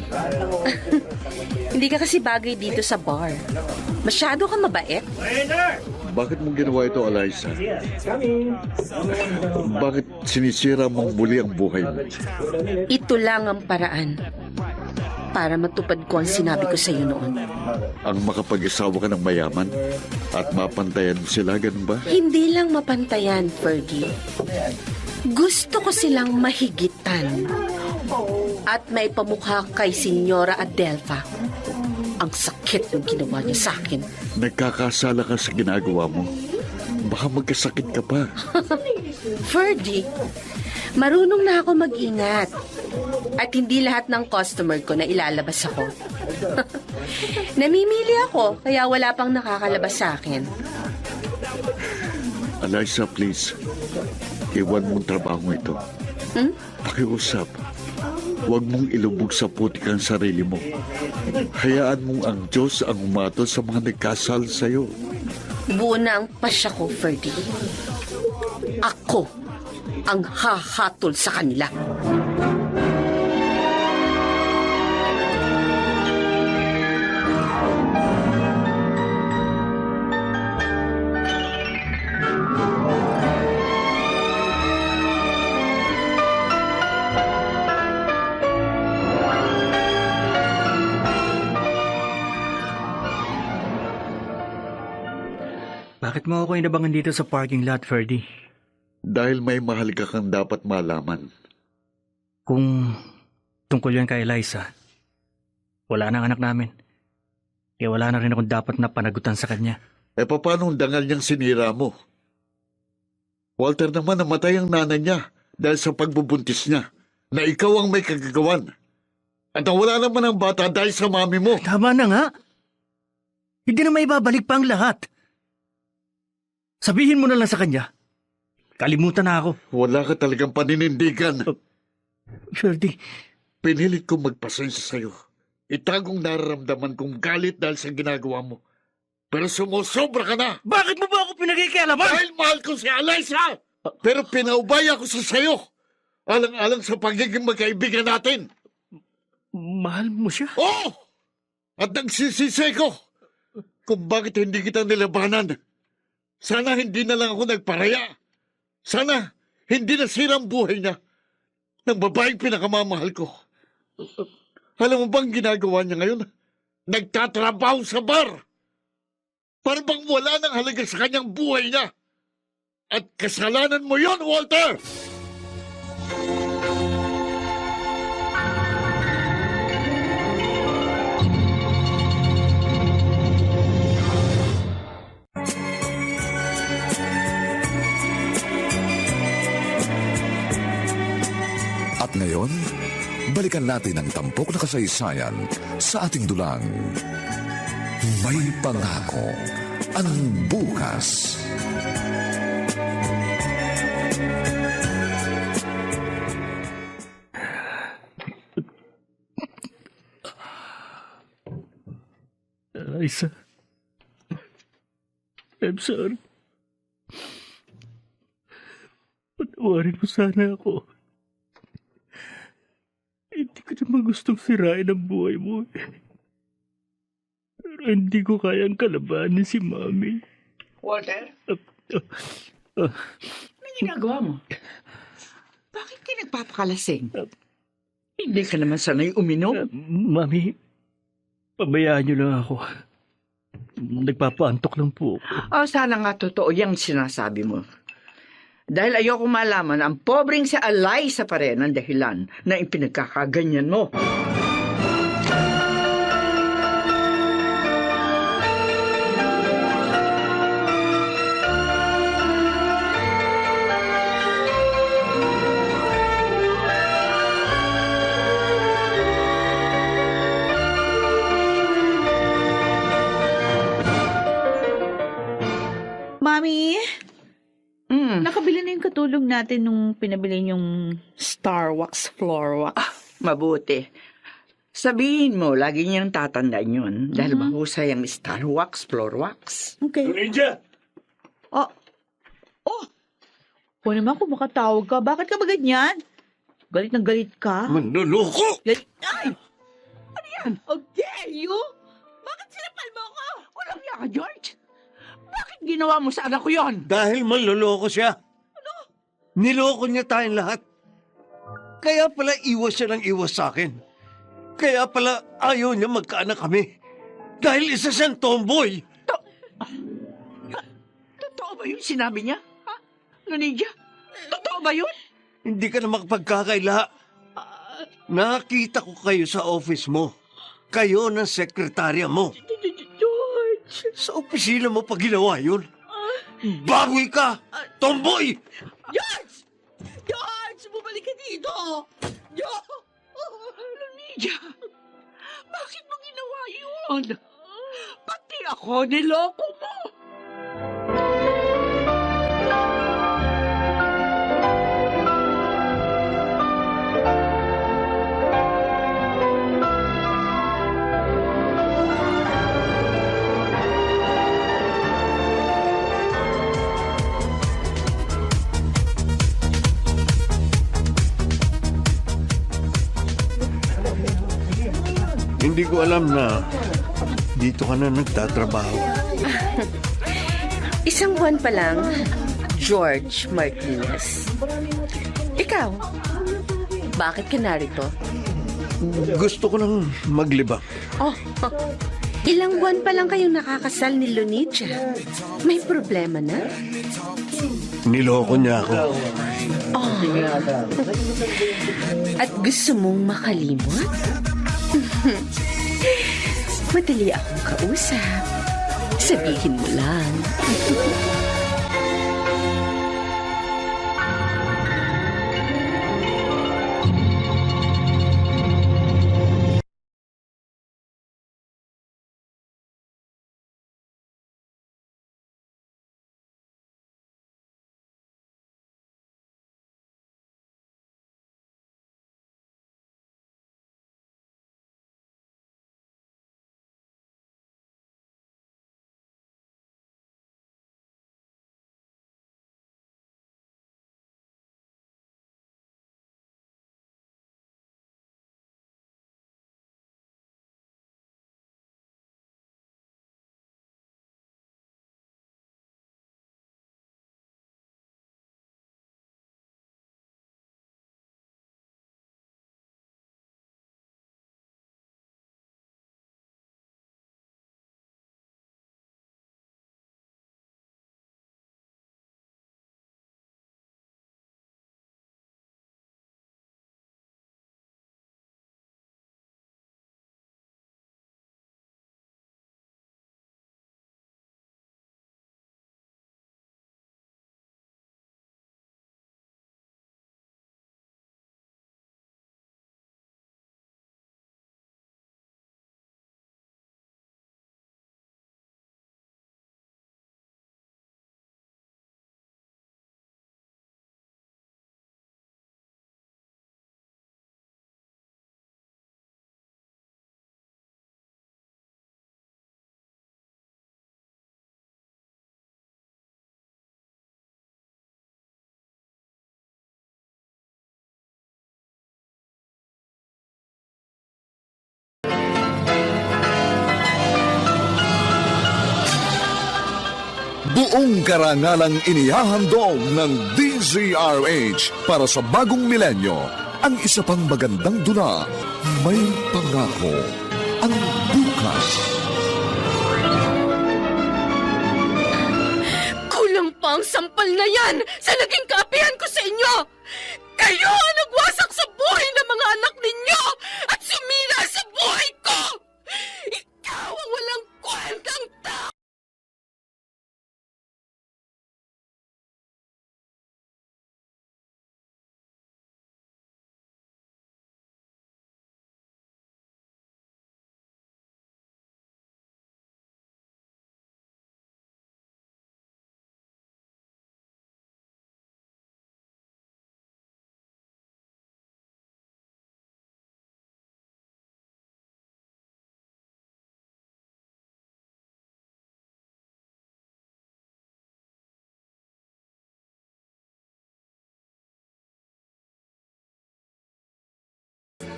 Hindi ka kasi bagay dito sa bar. Masyado ka mabait. Bakit mo ginawa ito, Eliza? Bakit sinisira mong muli ang buhay mo? Ito lang ang paraan para matupad ko ang sinabi ko sa iyo noon. Ang makapag-asawa ka ng mayaman at mapantayan mo sila, ganun ba? Hindi lang mapantayan, Fergie. Gusto ko silang mahigitan at may pamukha kay Senyora Adelfa. Ang sakit ng ginawa niya sa akin. Nagkakasala ka sa ginagawa mo. Baka magkasakit ka pa. Fergie, marunong na ako mag-ingat. At hindi lahat ng customer ko na ilalabas ako. Namimili ako, kaya wala pang nakakalabas sa akin. Eliza, please. Iwan mong trabaho ito. Pakiusap. Huwag mong ilubog sa putik ang sarili mo. Hayaan mong ang Diyos ang umatol sa mga nagkasal sa'yo. Buo na ang pasya ko, Ferdy. Ako ang hahatol sa kanila. Bakit mo ako inabangan dito sa parking lot, Ferdy? Dahil may mahalaga kang dapat malaman. Kung tungkol yan kay Eliza, wala na ang anak namin. Kaya wala na rin akong dapat na panagutan sa kanya. Paano ang dangal niyang sinira mo? Walter naman namatay ang nanay niya dahil sa pagbubuntis niya na ikaw ang may kagagawan. At wala naman ang bata dahil sa mami mo. Tama na nga. Hindi na maibabalik pa ang lahat. Sabihin mo na lang sa kanya. Kalimutan na ako. Wala ka talagang paninindigan. Ferdy, Pinilit ko magpasensya sa'yo. Itagong nararamdaman kong galit dahil sa ginagawa mo. Pero sumusobra ka na! bakit mo ba ako pinakikialaman? Dahil mahal ko si Eliza! Pero pinaubaya ko sa sayo! Alang-alang sa pagiging magkaibigan natin! Mahal mo siya? Oo! At nagsisisi ko kung bakit hindi kita nilabanan. Sana hindi na lang ako nagparaya. Sana hindi nasira ang buhay niya ng babaeng pinakamamahal ko. Alam mo bang ginagawa niya ngayon? Nagtatrabaho sa bar. Para bang wala nang halaga sa kanyang buhay niya. At kasalanan mo yon, Walter! At ngayon, balikan natin ang tampok na kasaysayan sa ating dulang. May pangako ang bukas. Eliza, I'm sorry. Patawarin mo sana ako. Hindi ko naman gustong sirain ang buhay mo. Pero hindi ko kayang kalabanin si Mami. Walter, Uh, ano ginagawa mo? Bakit ka nagpapakalasing? Hindi ka naman sanay uminom. Mami, pabayaan niyo lang ako. Nagpapaantok lang po ako. Sana nga totoo yung sinasabi mo. Dahil ayoko malaman ang pobreng si Eliza pa rin ang dahilan na ipinagkakaganyan mo. Mami, Mm. nakabili na yung katulong natin nung pinabili yung Star Wax Floor Wax. Mabuti. Sabihin mo, lagi niyang tatandaan yun dahil mahusay ang Star Wax, Floor Wax. Okay. Ninja! Oh. O naman kung makatawag ka, bakit ka ba ganyan? Galit na galit ka? Manluloko! Galit. Ay! Ano yan? How dare you? Bakit sinapal mo ako? Walang yaka, George. Bakit ginawa mo sa anak ko yon? Dahil manluloko siya. Ano? Niloko niya tayong lahat. Kaya pala iwas siya ng iwas sa akin. Kaya pala ayaw niya magkaanak kami. Dahil isa siyang tomboy. Totoo ba yun sinabi niya? Ha? Lunidia? Totoo ba yun? Hindi ka na makapagkakaila. Nakita ko kayo sa office mo. Kayo ng sekretarya mo. George! Sa opisina mo pa ginawa yun. Bagoy ka! Tomboy! George! George! Bumalik ka dito! George! Lunidia, bakit mo ginawa yun? Pati ako, niloko mo. Hindi ko alam na dito ka na nagtatrabaho. Isang buwan pa lang, George Martinez. Ikaw, bakit ka narito? Gusto ko lang maglibang. Oh, ilang buwan pa lang kayong nakakasal ni Lunicia. May problema na? Niloko niya ako. At gusto mong makalimot? Madali akong kausap. Sabihin mo lang. Buong karangalang inihahandog ng DZRH para sa bagong milenyo. Ang isa pang magandang dula, may pangako ang bukas. Kulang pa ang sampal na yan sa naging kaapihan ko sa inyo! Kayo ang nagwasak sa buhay ng mga anak ninyo at sumira sa buhay ko! Ikaw ang walang kwentang tao!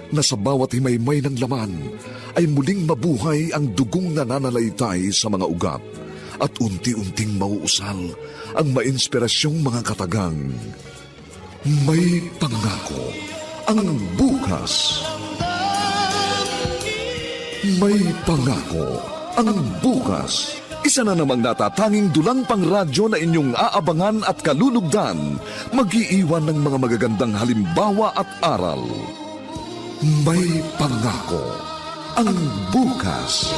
Na sa bawat himaymay ng laman ay muling mabuhay ang dugong nananalaytay sa mga ugat at unti-unting mauusal ang mainspirasyong mga katagang. May pangako ang bukas. May pangako ang bukas. Isa na namang natatanging dulang pangradyo na inyong aabangan at kalulugdan, mag-iiwan ng mga magagandang halimbawa at aral. May pangako ang bukas.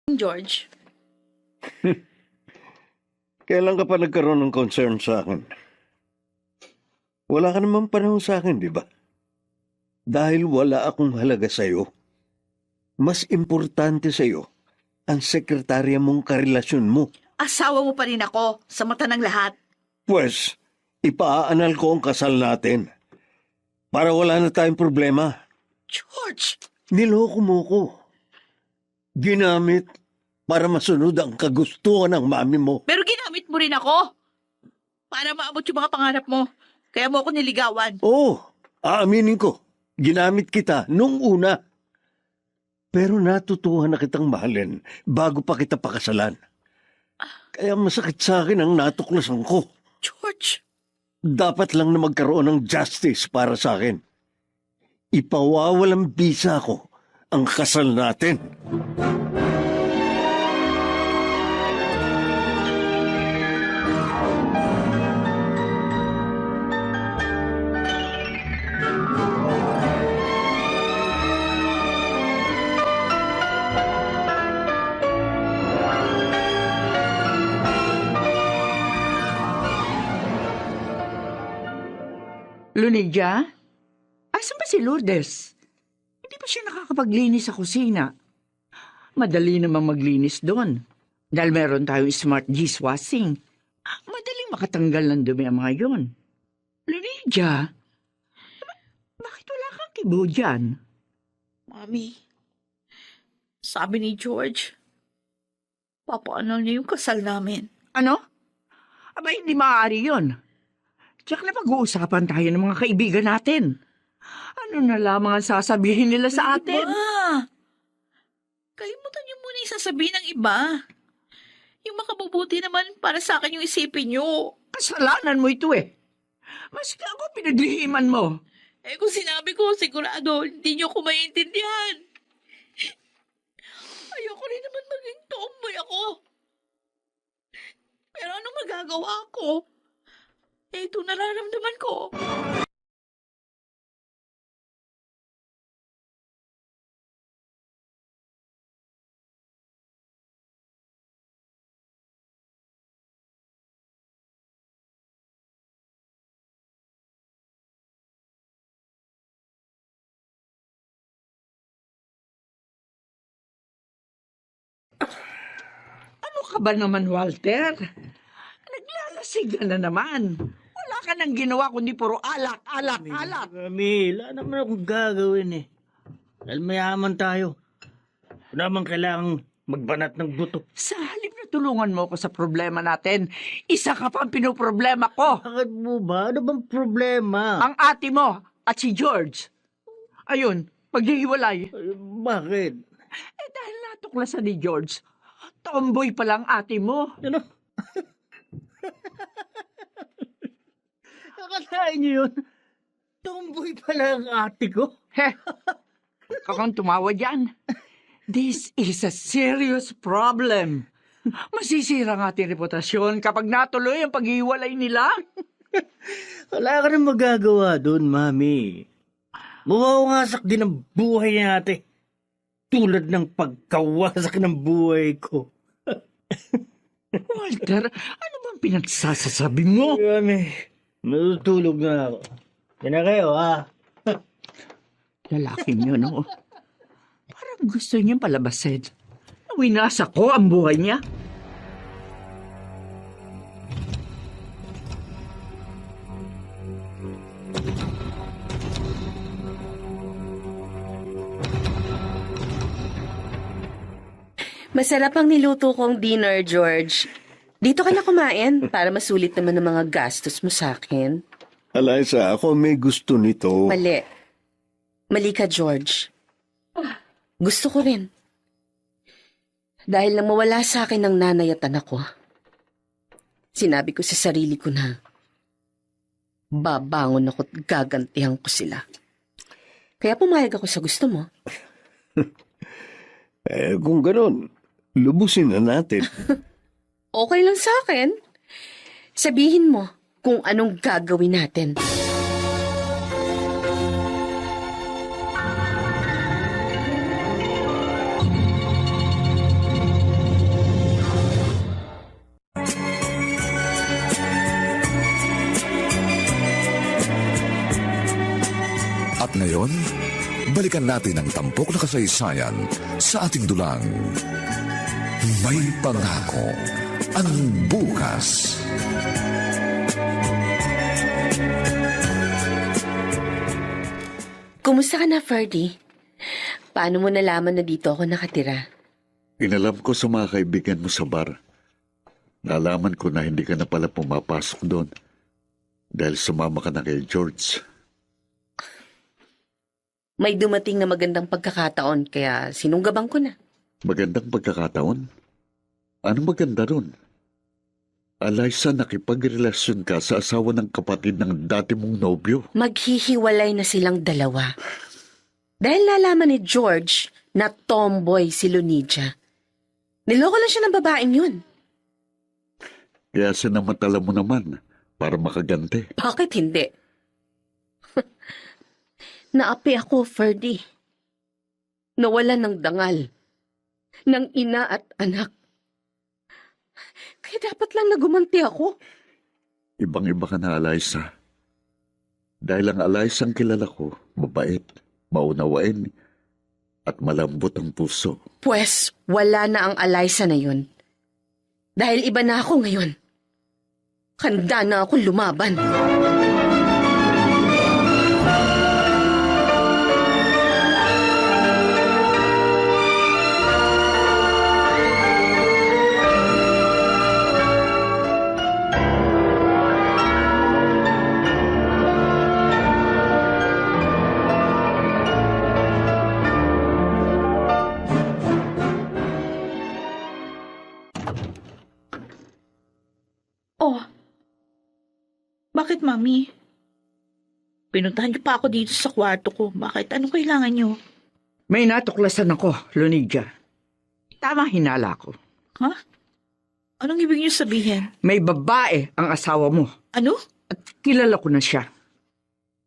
George. Kailan ka pa nagkaroon ng concern sa akin? Wala ka naman panahon sa akin, di ba? Dahil wala akong halaga sa'yo. Mas importante sa'yo ang sekretarya mong karelasyon mo. Asawa mo pa rin ako sa mata ng lahat. Pues, ipaaanal ko ang kasal natin. Para wala na tayong problema. George! Niloko mo ko. Ginamit para masunod ang kagustuhan ng mami mo. Pero ginamit mo rin ako para maabot yung mga pangarap mo. Kaya mo ako niligawan. Oo, aaminin ko. Ginamit kita nung una. Pero natutuhan na kitang mahalin bago pa kita pakasalan. Kaya masakit sa akin ang natuklasan ko. George! Dapat lang na magkaroon ng justice para sa akin. Ipawawalang bisa ko ang kasal natin. Lunigya? Asan ba si Lourdes? Hindi ba siya nakakapaglinis sa kusina? Madali namang maglinis doon. Dahil meron tayong smart dishwashing. Madaling makatanggal ng dumi ang mga yon. Lunigya? Bakit wala kang kibo dyan? Mami, sabi ni George, papaanal niya yung kasal namin. Ano? Aba, hindi maaari yon. Tsaka na pag-uusapan tayo ng mga kaibigan natin. Ano na lamang ang sasabihin nila sa atin? Iba! Kalimutan niyo muna yung sasabihin ng iba. Yung makabubuti naman para sa akin yung isipin niyo. Kasalanan mo ito eh. Maski ako pinaglihiman mo. Eh kung sinabi ko, sigurado, hindi niyo ko maintindihan. Ayoko rin naman maging tomboy ako. Pero anong magagawa ko? Eh, ito nararamdaman ko. Ano ka ba naman, Walter? Naglalasig ka na naman. Wala ka nang ginawa kundi puro alak, alak, alak. Mami, wala naman akong gagawin eh. Dahil mayaman tayo. Wala naman kailangang magbanat ng buto. Sa halip na tulungan mo ko sa problema natin, isa ka pang pinoproblema ko. Bakit mo ba? Ano bang problema? Ang ate mo at si George. Ayun, paghihiwalay. Ay, bakit? Eh dahil natuklasan ni George, tomboy pala ang ate mo. Ano? Akalain niyo yun? Tomboy pala ang ate ko. Heh, kakang tumawa dyan. This is a serious problem. Masisira ang ating reputasyon kapag natuloy ang paghihiwalay nila. Wala ka nang magagawa doon, Mami. Mawawasak din ang buhay ni ate. Tulad ng pagkawasak ng buhay ko. Walter, ano bang pinagsasasabi mo? Mami, natutulog na ako. Yan na kayo, ha? Lalaking yun, oh. Parang gusto niyang palabasin. Winasa ko ang buhay niya. Masarap ang niluto kong dinner, George. Dito ka na kumain para masulit naman ang mga gastos mo sa akin. Eliza, ako may gusto nito. Mali. Mali ka, George. Gusto ko rin. Dahil nang mawala sa akin ng nanay at anak ko, sinabi ko sa sarili ko na babangon ako at gagantihan ko sila. Kaya pumayag ako sa gusto mo. Eh, kung ganon, lubusin na natin. Okay lang sa akin. Sabihin mo kung anong gagawin natin. ngayon, balikan natin ang tampok na kasaysayan sa ating dulang. May pangako ang bukas. Kumusta ka na, Ferdy? Paano mo nalaman na dito ako nakatira? Inalam ko sa mga kaibigan mo sa bar. Nalaman ko na hindi ka na pala pumapasok doon dahil sumama ka na kay George. May dumating na magandang pagkakataon kaya sinunggabang ko na. Magandang pagkakataon? Ano maganda ron? Alaysa, nakipagrelasyon ka sa asawa ng kapatid ng dati mong nobyo. Maghihiwalay na silang dalawa. Dahil nalaman ni George na tomboy si Lunija. Niloko lang siya ng babaeng yun. Kaya sinamatala mo naman para makaganti. Bakit hindi? Naapi ako, Ferdy. Nawalan ng dangal. Ng ina at anak. Kaya dapat lang nagumanti ako. Ibang-iba ka na, Alaysa. Dahil ang Alaysa ang kilala ko, mabait, maunawain, at malambot ang puso. Pwes, wala na ang Alaysa na yun. Dahil iba na ako ngayon. Handa na akong lumaban. Oh, bakit, Mami? Pinuntahan niyo pa ako dito sa kwarto ko. Bakit? Anong kailangan niyo? May natuklasan ako, Lunija. Tama hinala ko. Ha? Anong ibig niyo sabihin? May babae ang asawa mo Ano? at kilala ko na siya.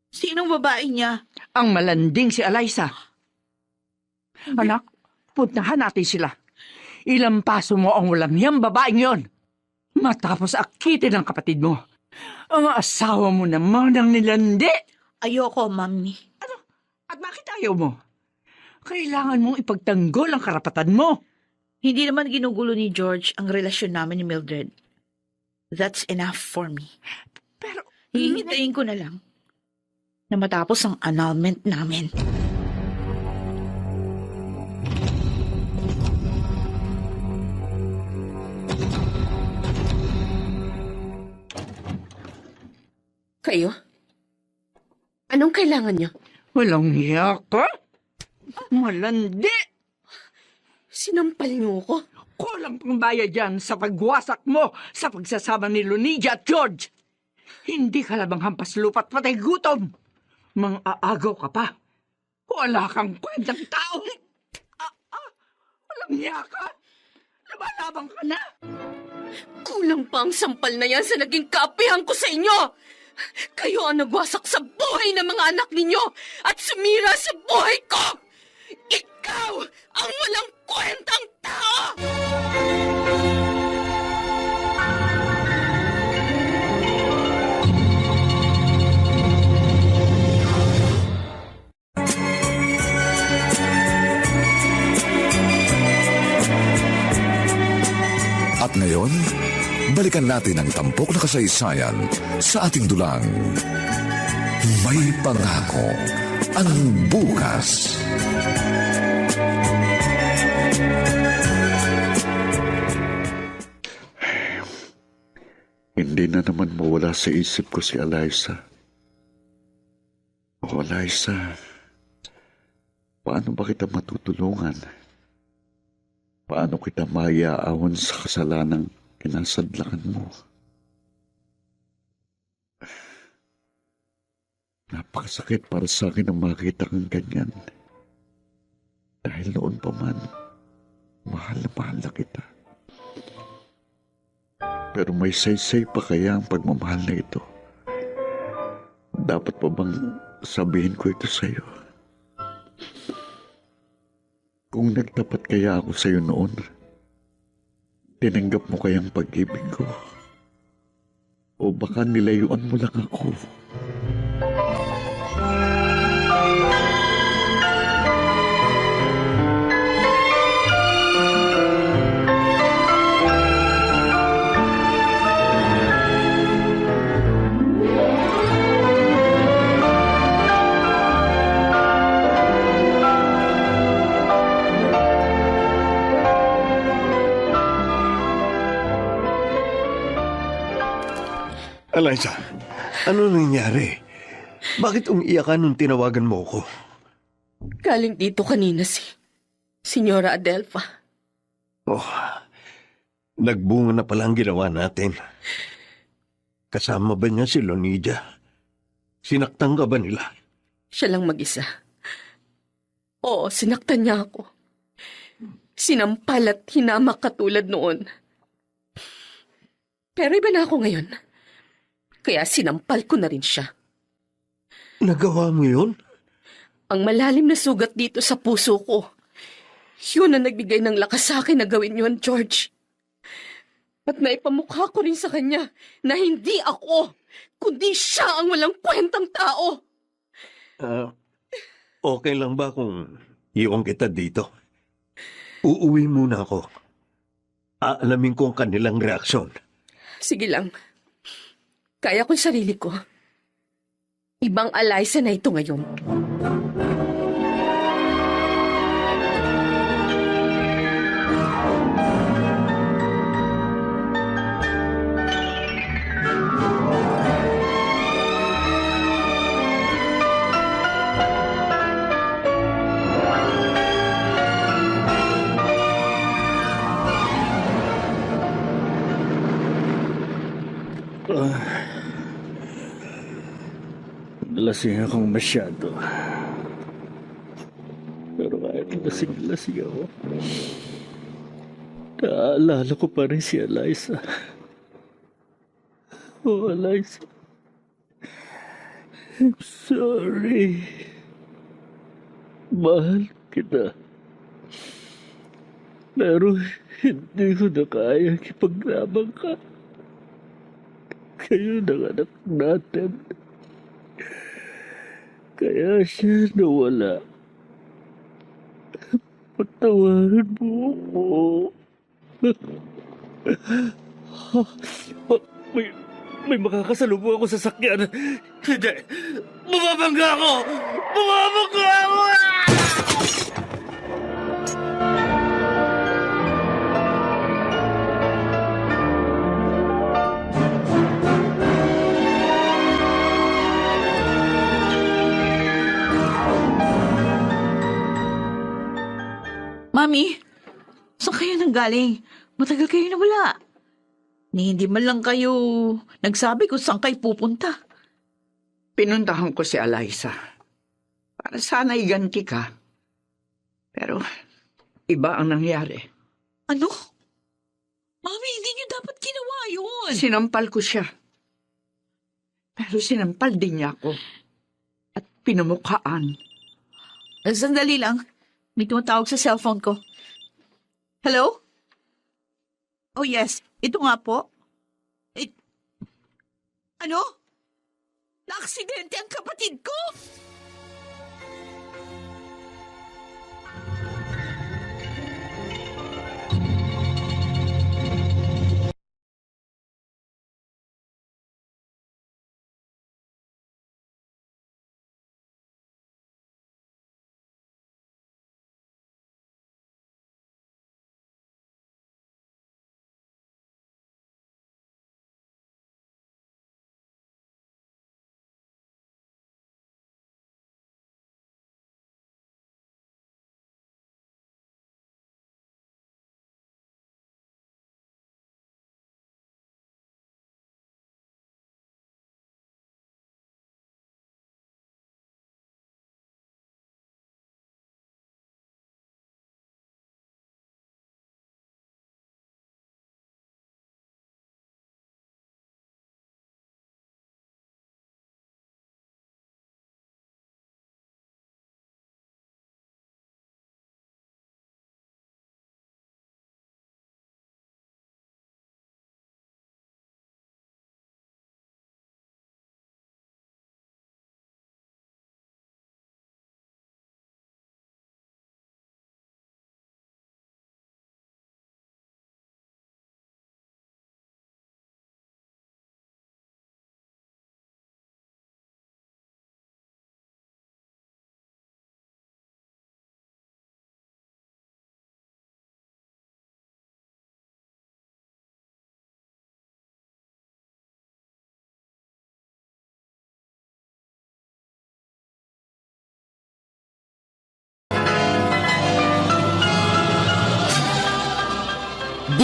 Sinong babae niya? Ang malanding si Alaysa. Anak, puntahan natin sila. Ilampaso mo ang walang niyang babaeng yon. Matapos akitin ng kapatid mo. Ang asawa mo naman ang nilandi. Ayoko, Mami. At bakit ayaw mo? Kailangan mong ipagtanggol ang karapatan mo. Hindi naman ginugulo ni George ang relasyon namin ni Mildred. That's enough for me. Pero, Hihintayin ko na lang na matapos ang annulment namin. Kayo? Anong kailangan niyo? walang hiya ka? Malandi. Sinampal niyo ko? Kulang pang bayad yan sa pagwasak mo sa pagsasama ni Lunija at George. Hindi ka labang hampas lupa't patay gutom. Mang-aagaw ka pa. Wala kang kwentang tao. Walang hiya ka. Laban-labang ka na. Kulang pa ang sampal na yan sa naging kaapihan ko sa inyo! Kayo ang nagwasak sa buhay ng mga anak ninyo at sumira sa buhay ko! Ikaw ang walang kwentang tao! At ngayon, balikan natin ang tampok na kasaysayan sa ating dulang. May pangako ang bukas. Hindi na naman mawala sa isip ko si Alaysa. O Alaysa, paano ba kita matutulungan? Paano kita mayaahon sa kasalanang kinasadlakan mo? Napakasakit para sa akin ang makita kang ganyan. Dahil noon pa man, mahal na kita. Pero may saysay pa kaya ang pagmamahal na ito? Dapat pa bang sabihin ko ito sa'yo? Kung nagtapat kaya ako sa'yo noon, tinanggap mo kayang pag-ibig ko? O baka nilayuan mo lang ako? Eliza, ano nangyari? Bakit umiiyak ka nung tinawagan mo ko? Galing dito kanina si Senyora Adelpha. Oh, nagbunga na pala ang ginawa natin. Kasama ba niya si Lonidia? Sinaktan ka ba nila? Siya lang mag-isa. Oo, sinaktan niya ako. Sinampal at hinamak katulad noon. Pero iba na ako ngayon. Kaya sinampal ko na rin siya. Nagawa mo yun? Ang malalim na sugat dito sa puso ko. Yun ang nagbigay ng lakas sa akin na gawin yun, George. At naipamukha ko rin sa kanya na hindi ako, kundi siya ang walang kwentang tao. Okay lang ba kung iwan kita dito? Uuwi muna ako. Aalamin ko ang kanilang reaksyon. Sige lang. Kaya ko yung sarili ko. Ibang Eliza na ito ngayon. Lasing akong masyado. Pero kahit lasing ako, naaalala ko pa rin si Eliza. Oh, Eliza. I'm sorry. Mahal kita. Pero hindi ko na kaya ipaglaban ka. Kayo ng anak natin. Kaya siya nawala. Patawarin mo ako. May makakasalubong ako sa sakyan. Hindi! Bumabangga ako! Bumabangga ako! Mami, saan kayo nanggaling? Matagal kayo nawala. Ni hindi man lang kayo nagsabi kung saan kayo pupunta. Pinuntahan ko si Eliza. Para sana iganti ka. Pero iba ang nangyari. Ano? Mami, hindi niyo dapat ginawa yun. Sinampal ko siya. Pero sinampal din niya ako. At pinamukhaan. Sandali lang. May tumatawag sa cellphone ko. Hello? Oh yes, ito nga po. Ano? Naaksidente ang kapatid ko?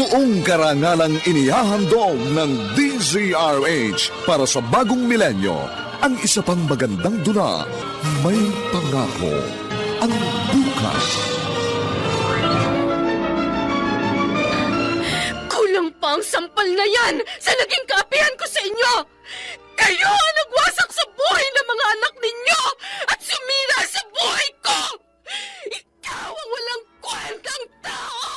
Buong karangalang inihahandog ng DZRH para sa bagong milenyo ang isa pang magandang dula, May Pangako ang Bukas. Kulang pa ang sampal na yan sa naging kaapihan ko sa inyo! Kayo ang nagwasak sa buhay ng mga anak ninyo at sumira sa buhay ko! Ikaw ang walang kwentang tao!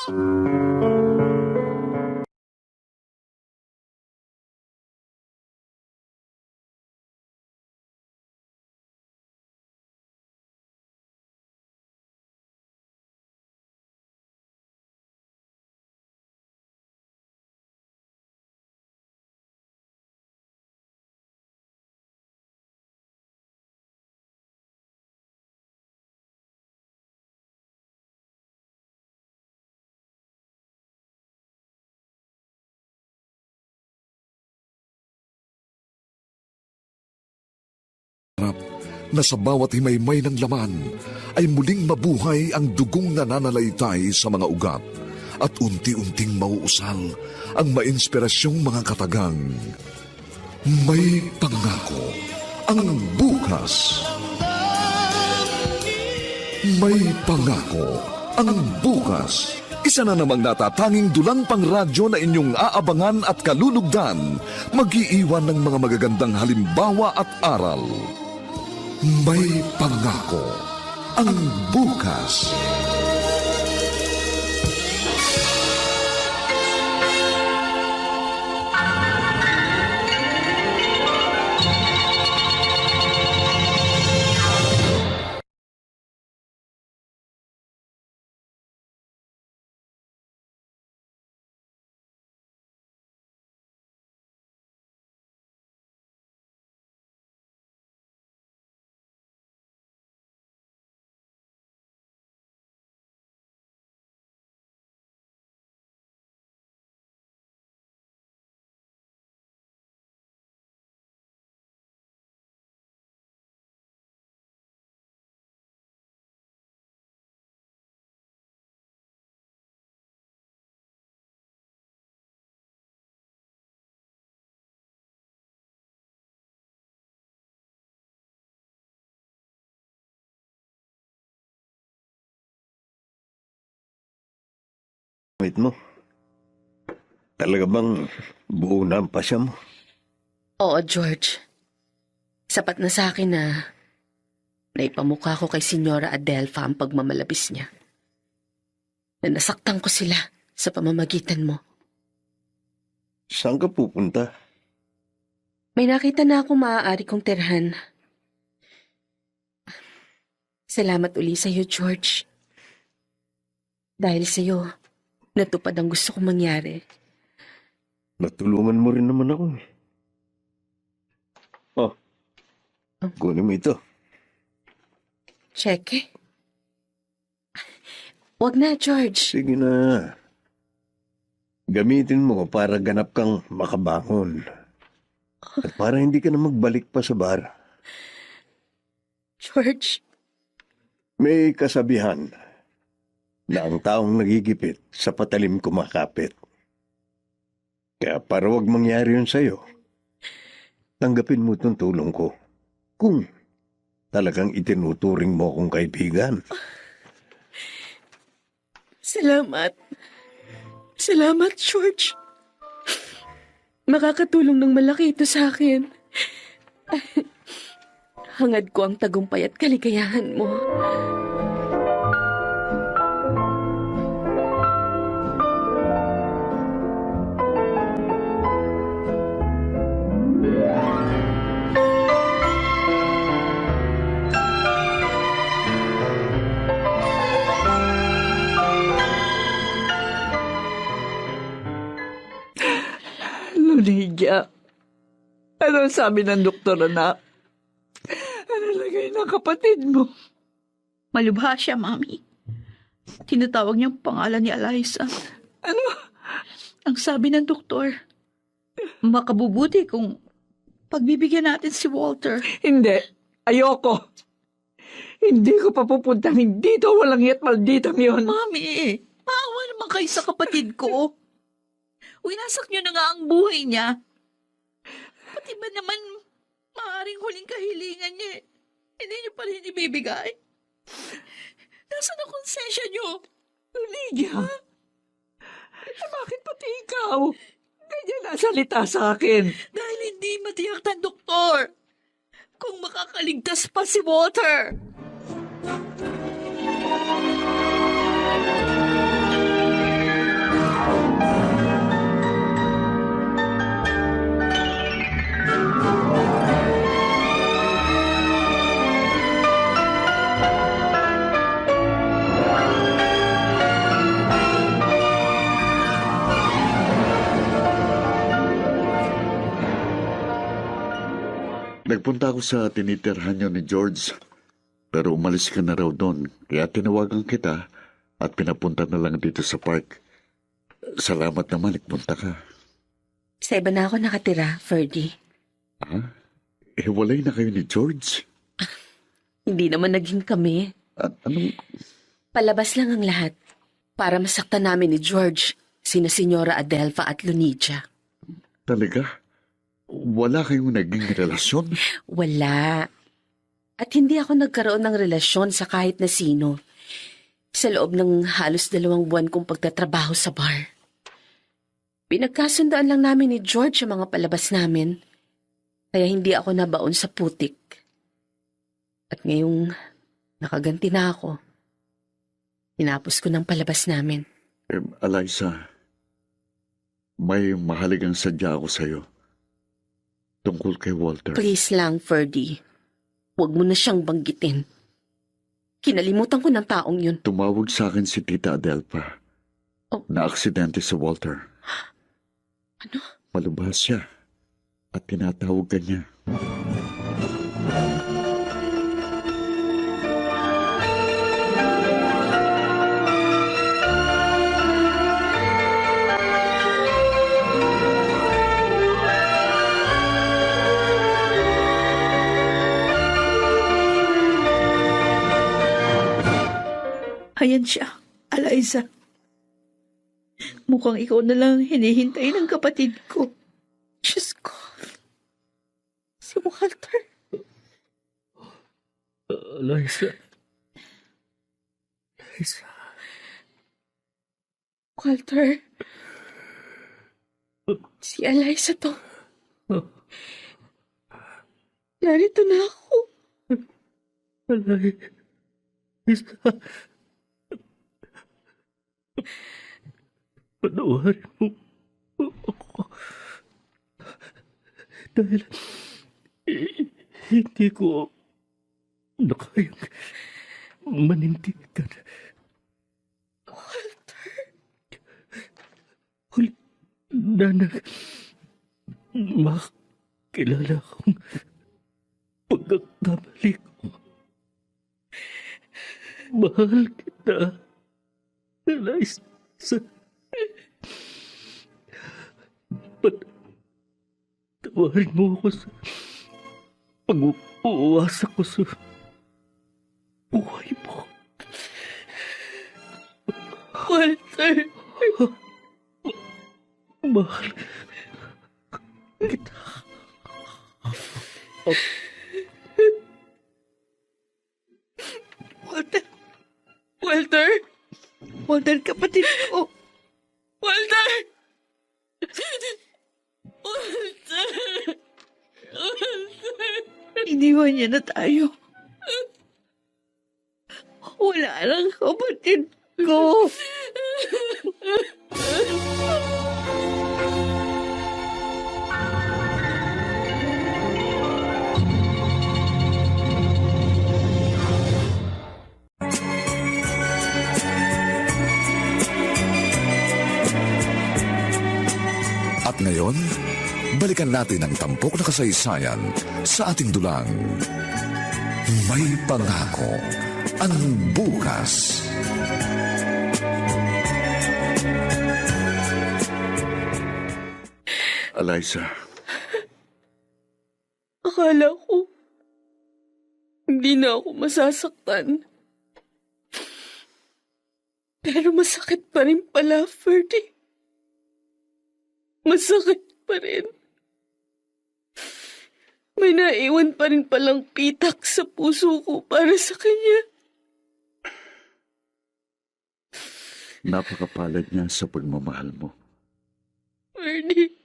Na sa bawat himaymay ng laman ay muling mabuhay ang dugong nananalaytay sa mga ugat at unti-unting mauusal ang mainspirasyong mga katagang. May Pangako ang Bukas. May Pangako ang Bukas. Isa na namang natatanging dulang pangradyo na inyong aabangan at kalulugdan, mag-iiwan ng mga magagandang halimbawa at aral. May Pangako ang Bukas. Wait mo. Talaga bang buo na ang pasya mo? Oo, George. Sapat na sa akin na naipamukha ko kay Senyora Adelfa ang pagmamalabis niya. Na nasaktan ko sila sa pamamagitan mo. Saan ka pupunta? May nakita na ako maaari kong tirhan. Salamat uli sa iyo, George. Dahil sa iyo, natupad ang gusto kong mangyari. Natulungan mo rin naman ako eh. Oh, kunin mo ito. Cheque? Wag na, George. Sige na. Gamitin mo para ganap kang makabangon. At para hindi ka na magbalik pa sa bar. George, May kasabihan na ang taong nagigipit sa patalim kumakapit. Kaya para wag mangyari yun sa'yo, tanggapin mo itong tulong ko. Kung talagang itinuturing mo akong kaibigan. salamat. Salamat, George. Makakatulong ng malaki ito sa akin. Hangad ko ang tagumpay at kaligayahan mo. Lydia, ano ang sabi ng doktor, anak? Ano lagay ng kapatid mo? Malubha siya, Mami. Tinatawag niyang pangalan ni Eliza. Ano? Ang sabi ng doktor, makabubuti kung pagbibigyan natin si Walter. Hindi. Ayoko. Hindi ko pa pupuntahin dito. Walang yat malditang yon. Mami, maawa naman kayo sa kapatid ko. Winasak niyo na nga ang buhay niya. Pati ba naman maaaring huling kahilingan niya, hindi niyo pa rin ibibigay? Nasaan ang konsensya niyo? Lydia, bakit pati ikaw? Ganyan na salita sa akin. Dahil hindi matiyak ng doktor kung makakaligtas pa si Walter. Nagpunta ako sa tinitirhan niyo ni George, pero umalis ka na raw doon, kaya tinawagan kita at pinapunta na lang dito sa park. Salamat naman, nagpunta ka. Sa iba na ako nakatira, Ferdy. Hiwalay na kayo ni George? Hindi naman naging kami. At anong... Palabas lang ang lahat para masaktan namin ni George, sina Senyora Adelfa at Lunicia. Talaga? Wala kayong naging relasyon? Wala. At hindi ako nagkaroon ng relasyon sa kahit na sino sa loob ng halos 2 buwan kong pagtatrabaho sa bar. Pinagkasundoan lang namin ni George ang mga palabas namin, kaya hindi ako nabaon sa putik. At ngayong nakaganti na ako, tinapos ko ng palabas namin. Eliza, may mahalagang sadya ako sa'yo. Tungkol kay Walter. Please lang, Ferdy. Huwag mo na siyang banggitin. Kinalimutan ko ng taong yun. Tumawag sa akin si Tita Adelpa. Oh. Na aksidente sa Walter. Ano? Malubhas siya. At tinatawag ka niya. Ayan siya, Eliza. Mukhang ikaw na lang hinihintay ng kapatid ko. Diyos ko. Si Walter. Eliza. Eliza. Walter. Si Eliza to. Narito na ako. Eliza. Panawarin mo ako. Dahil hindi ko na kayang manindigan. Walter. Huli na makilala kong pagkakamali ko. Mahal kita, Eliza. Patawarin mo ako sa pag-uwasak ko sa buhay mo. Walter. Mahal kita. Walter. Walter. Walter, kapatid ko. Walter! Walter! Iniwan niya na tayo. Wala lang kapatid ko. At ngayon, balikan natin ang tampok na kasaysayan sa ating dulang. May pangako ang bukas. Eliza, Akala ko, hindi na ako masasaktan. Pero masakit pa rin pala, Ferdy. masakit pa rin. May naiwan pa rin palang pitak sa puso ko para sa kanya. Napakapalad niya sa pagmamahal mo. Ernie,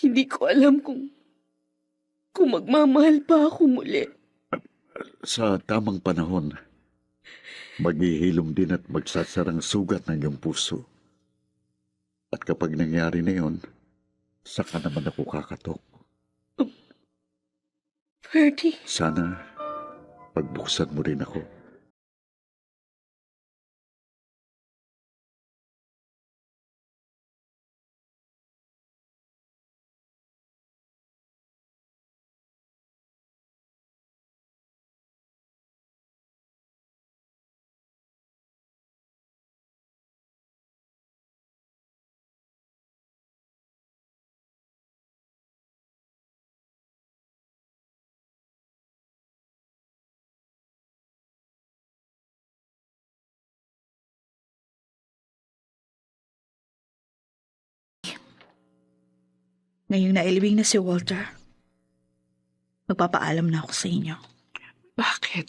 hindi ko alam kung magmamahal pa ako muli. Sa tamang panahon, maghihilom din at magsasarang sugat ng iyong puso. At kapag nangyari na yon, saka naman ako kakatok. Ernie, Sana pagbuksan mo rin ako. Ngayong nailibing na si Walter, magpapaalam na ako sa inyo. Bakit?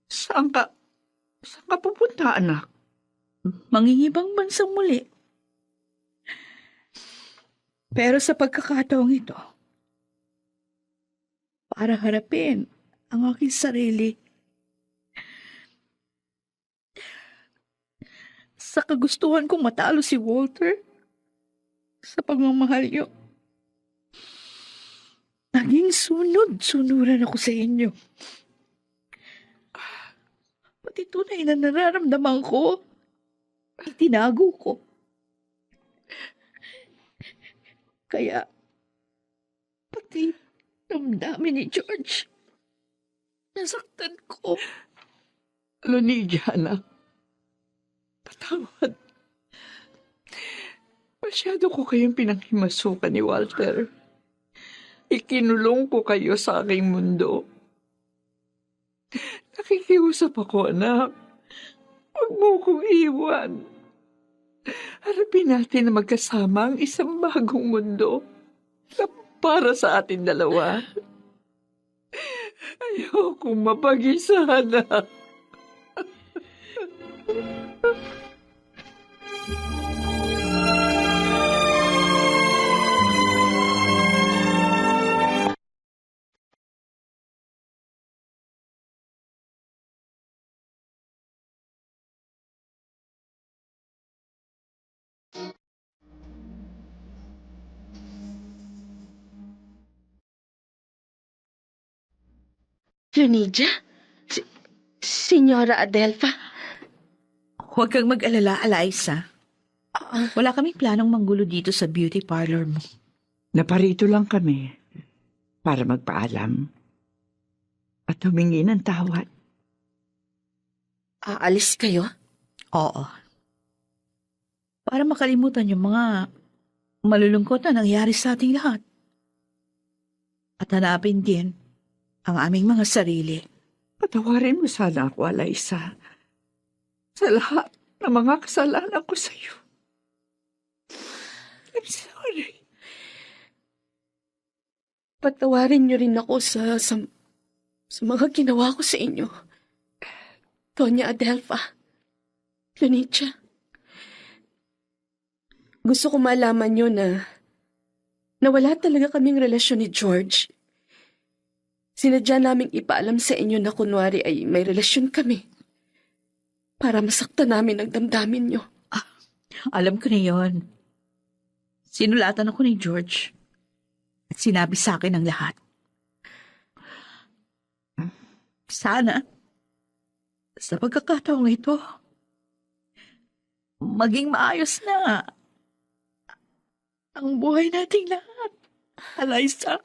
Saan ka pupunta, anak? Mangingibang bansang muli. Pero sa pagkakataong ito, para harapin ang aking sarili, sa kagustuhan kong matalo si Walter sa pagmamahal niyo, naging sunod-sunuran ako sa inyo. Pati tunay na nararamdaman ko, itinago ko. Kaya, pati damdamin ni George, nasaktan ko. Lydia, anak. Patawad. Masyado ko kayong pinanghimasukan ni Walter. Ikinulong ko kayo sa aking mundo. Nakikiusap ako, anak. Huwag mo kong iwan. Harapin natin na magkasama ang isang bagong mundo na para sa ating dalawa. Ayokong mapag-isa, anak. Leonidia? Senyora Adelpha? Huwag kang mag-alala, Eliza. Wala kaming planong manggulo dito sa beauty parlor mo. Naparito lang kami para magpaalam at humingi ng tawad. Aalis kayo? Oo. Para makalimutan yung mga malulungkot na nangyari sa ating lahat. At hanapin din ang aming mga sarili. Patawarin mo sana ako, Eliza, sa lahat ng mga kasalanan ko sa iyo. I'm sorry. Patawarin niyo rin ako sa mga ginawa ko sa inyo. Doña Adelpha. Leonidia. Gusto ko malaman niyo na wala talaga kaming relasyon ni George. Sinadya naming ipaalam sa inyo na kunwari ay may relasyon kami. Para masaktan namin ang damdamin niyo. Alam ko na yon. Sinulatan ako ni George. At sinabi sa akin ang lahat. Sana, sa pagkakataong ito, maging maayos na ang buhay nating lahat. Eliza.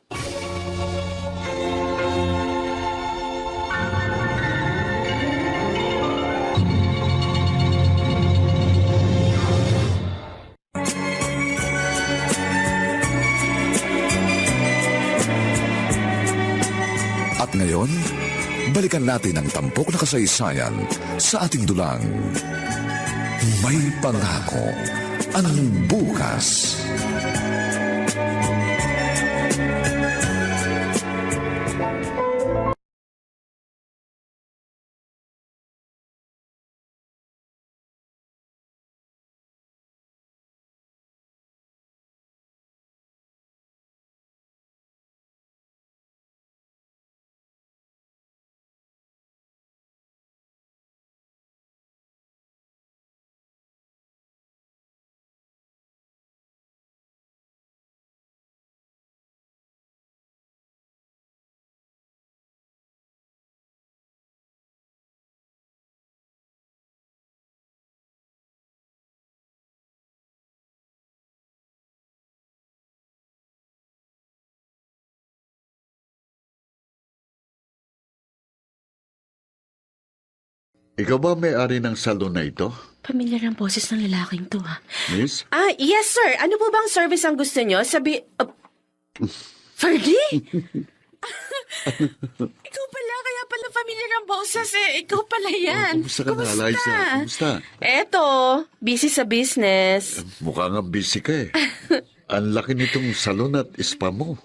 At ngayon, balikan natin ang tampok na kasaysayan sa ating dulang. May pangako ang bukas. Ikaw ba may-ari ng salon na ito, Pamilyar ang boses ng lalaking to, ah. Miss? Yes, sir. Ano po bang service ang gusto nyo? Fergie? Ikaw pala, kaya pala pamilyar ang boses eh. Ikaw pala yan. Kumusta ka na, Liza? Kumusta? Eto, busy sa business. Mukha nga busy ka eh. Ang laki nitong salon at spa mo.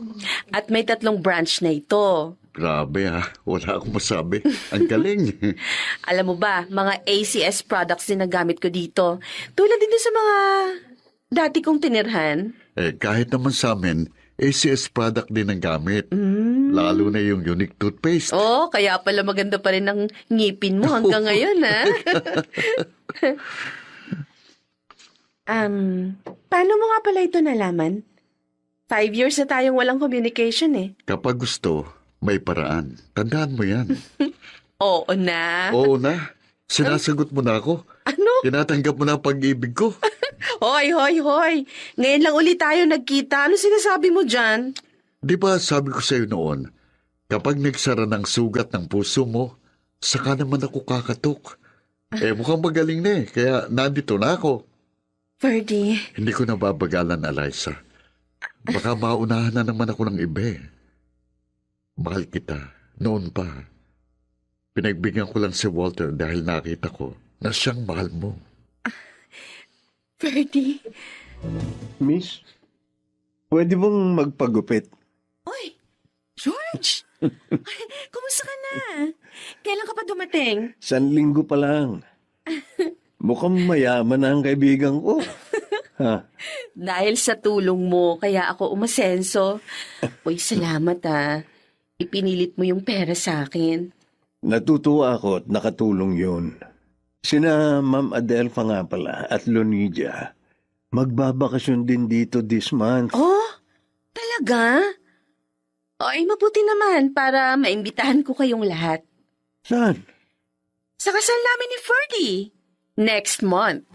At may 3 branch na ito. Grabe ha, wala akong masabi. Ang galing. Alam mo ba, mga ACS products din ang gamit ko dito. Tulad din sa mga dati kong tinirhan. Kahit naman sa amin, ACS product din ang gamit. Lalo na yung unique toothpaste. Oh, kaya pala maganda pa rin ang ngipin mo hanggang ngayon, ha? Paano mo nga pala ito nalaman? 5 years na tayong walang communication eh. Kapag gusto, may paraan. Tandaan mo yan. Oo na. Oo na. Sinasagot mo na ako. Ano? Tinatanggap mo na ang pag-ibig ko. Hoy. Ngayon lang ulit tayo nagkita. Ano sinasabi mo dyan? Di ba sabi ko sa'yo noon, kapag nagsara ng sugat ng puso mo, saka naman ako kakatok. Mukhang magaling na eh, kaya nandito na ako. Ferdy, Hindi ko nababagalan, Eliza. Baka maunahan na naman ako ng iba eh. Mahal kita, noon pa. Pinagbigyan ko lang si Walter dahil nakita ko na siyang mahal mo. Ferdy. Miss, pwede bang magpagupit? Oy, George! Ay, kumusta ka na? Kailan ka pa dumating? 1 linggo pa lang. Mukhang mayaman na ang kaibigan ko. Ha? Dahil sa tulong mo, kaya ako umasenso. Uy, salamat Ipinilit mo yung pera sa akin. Natutuwa ako at nakatulong yun. Sina Ma'am Adelfa nga pala at Lonidia, magbabakasyon din dito this month. Oh, talaga? Ay, mabuti naman para maimbitahan ko kayong lahat. Saan? Sa kasal namin ni Ferdy. Next month.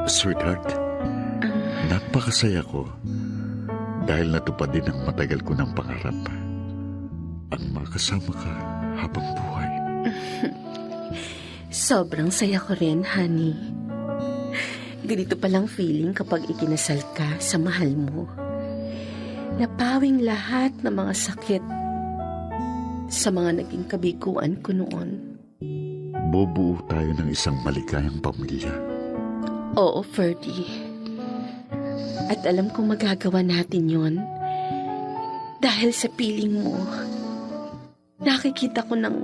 Sweetheart, napakasaya ko dahil natupad din ang matagal ko ng pangarap. Ang makasama ka habang buhay. Sobrang saya ko rin, honey. Ganito palang feeling kapag ikinasal ka sa mahal mo. Napawing lahat ng mga sakit sa mga naging kabiguan ko noon. Bubuo tayo ng isang maligayang pamilya. Oo, Ferdy. At alam kong magagawa natin yon dahil sa piling mo. Nakikita ko ng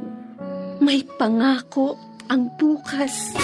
may pangako ang bukas.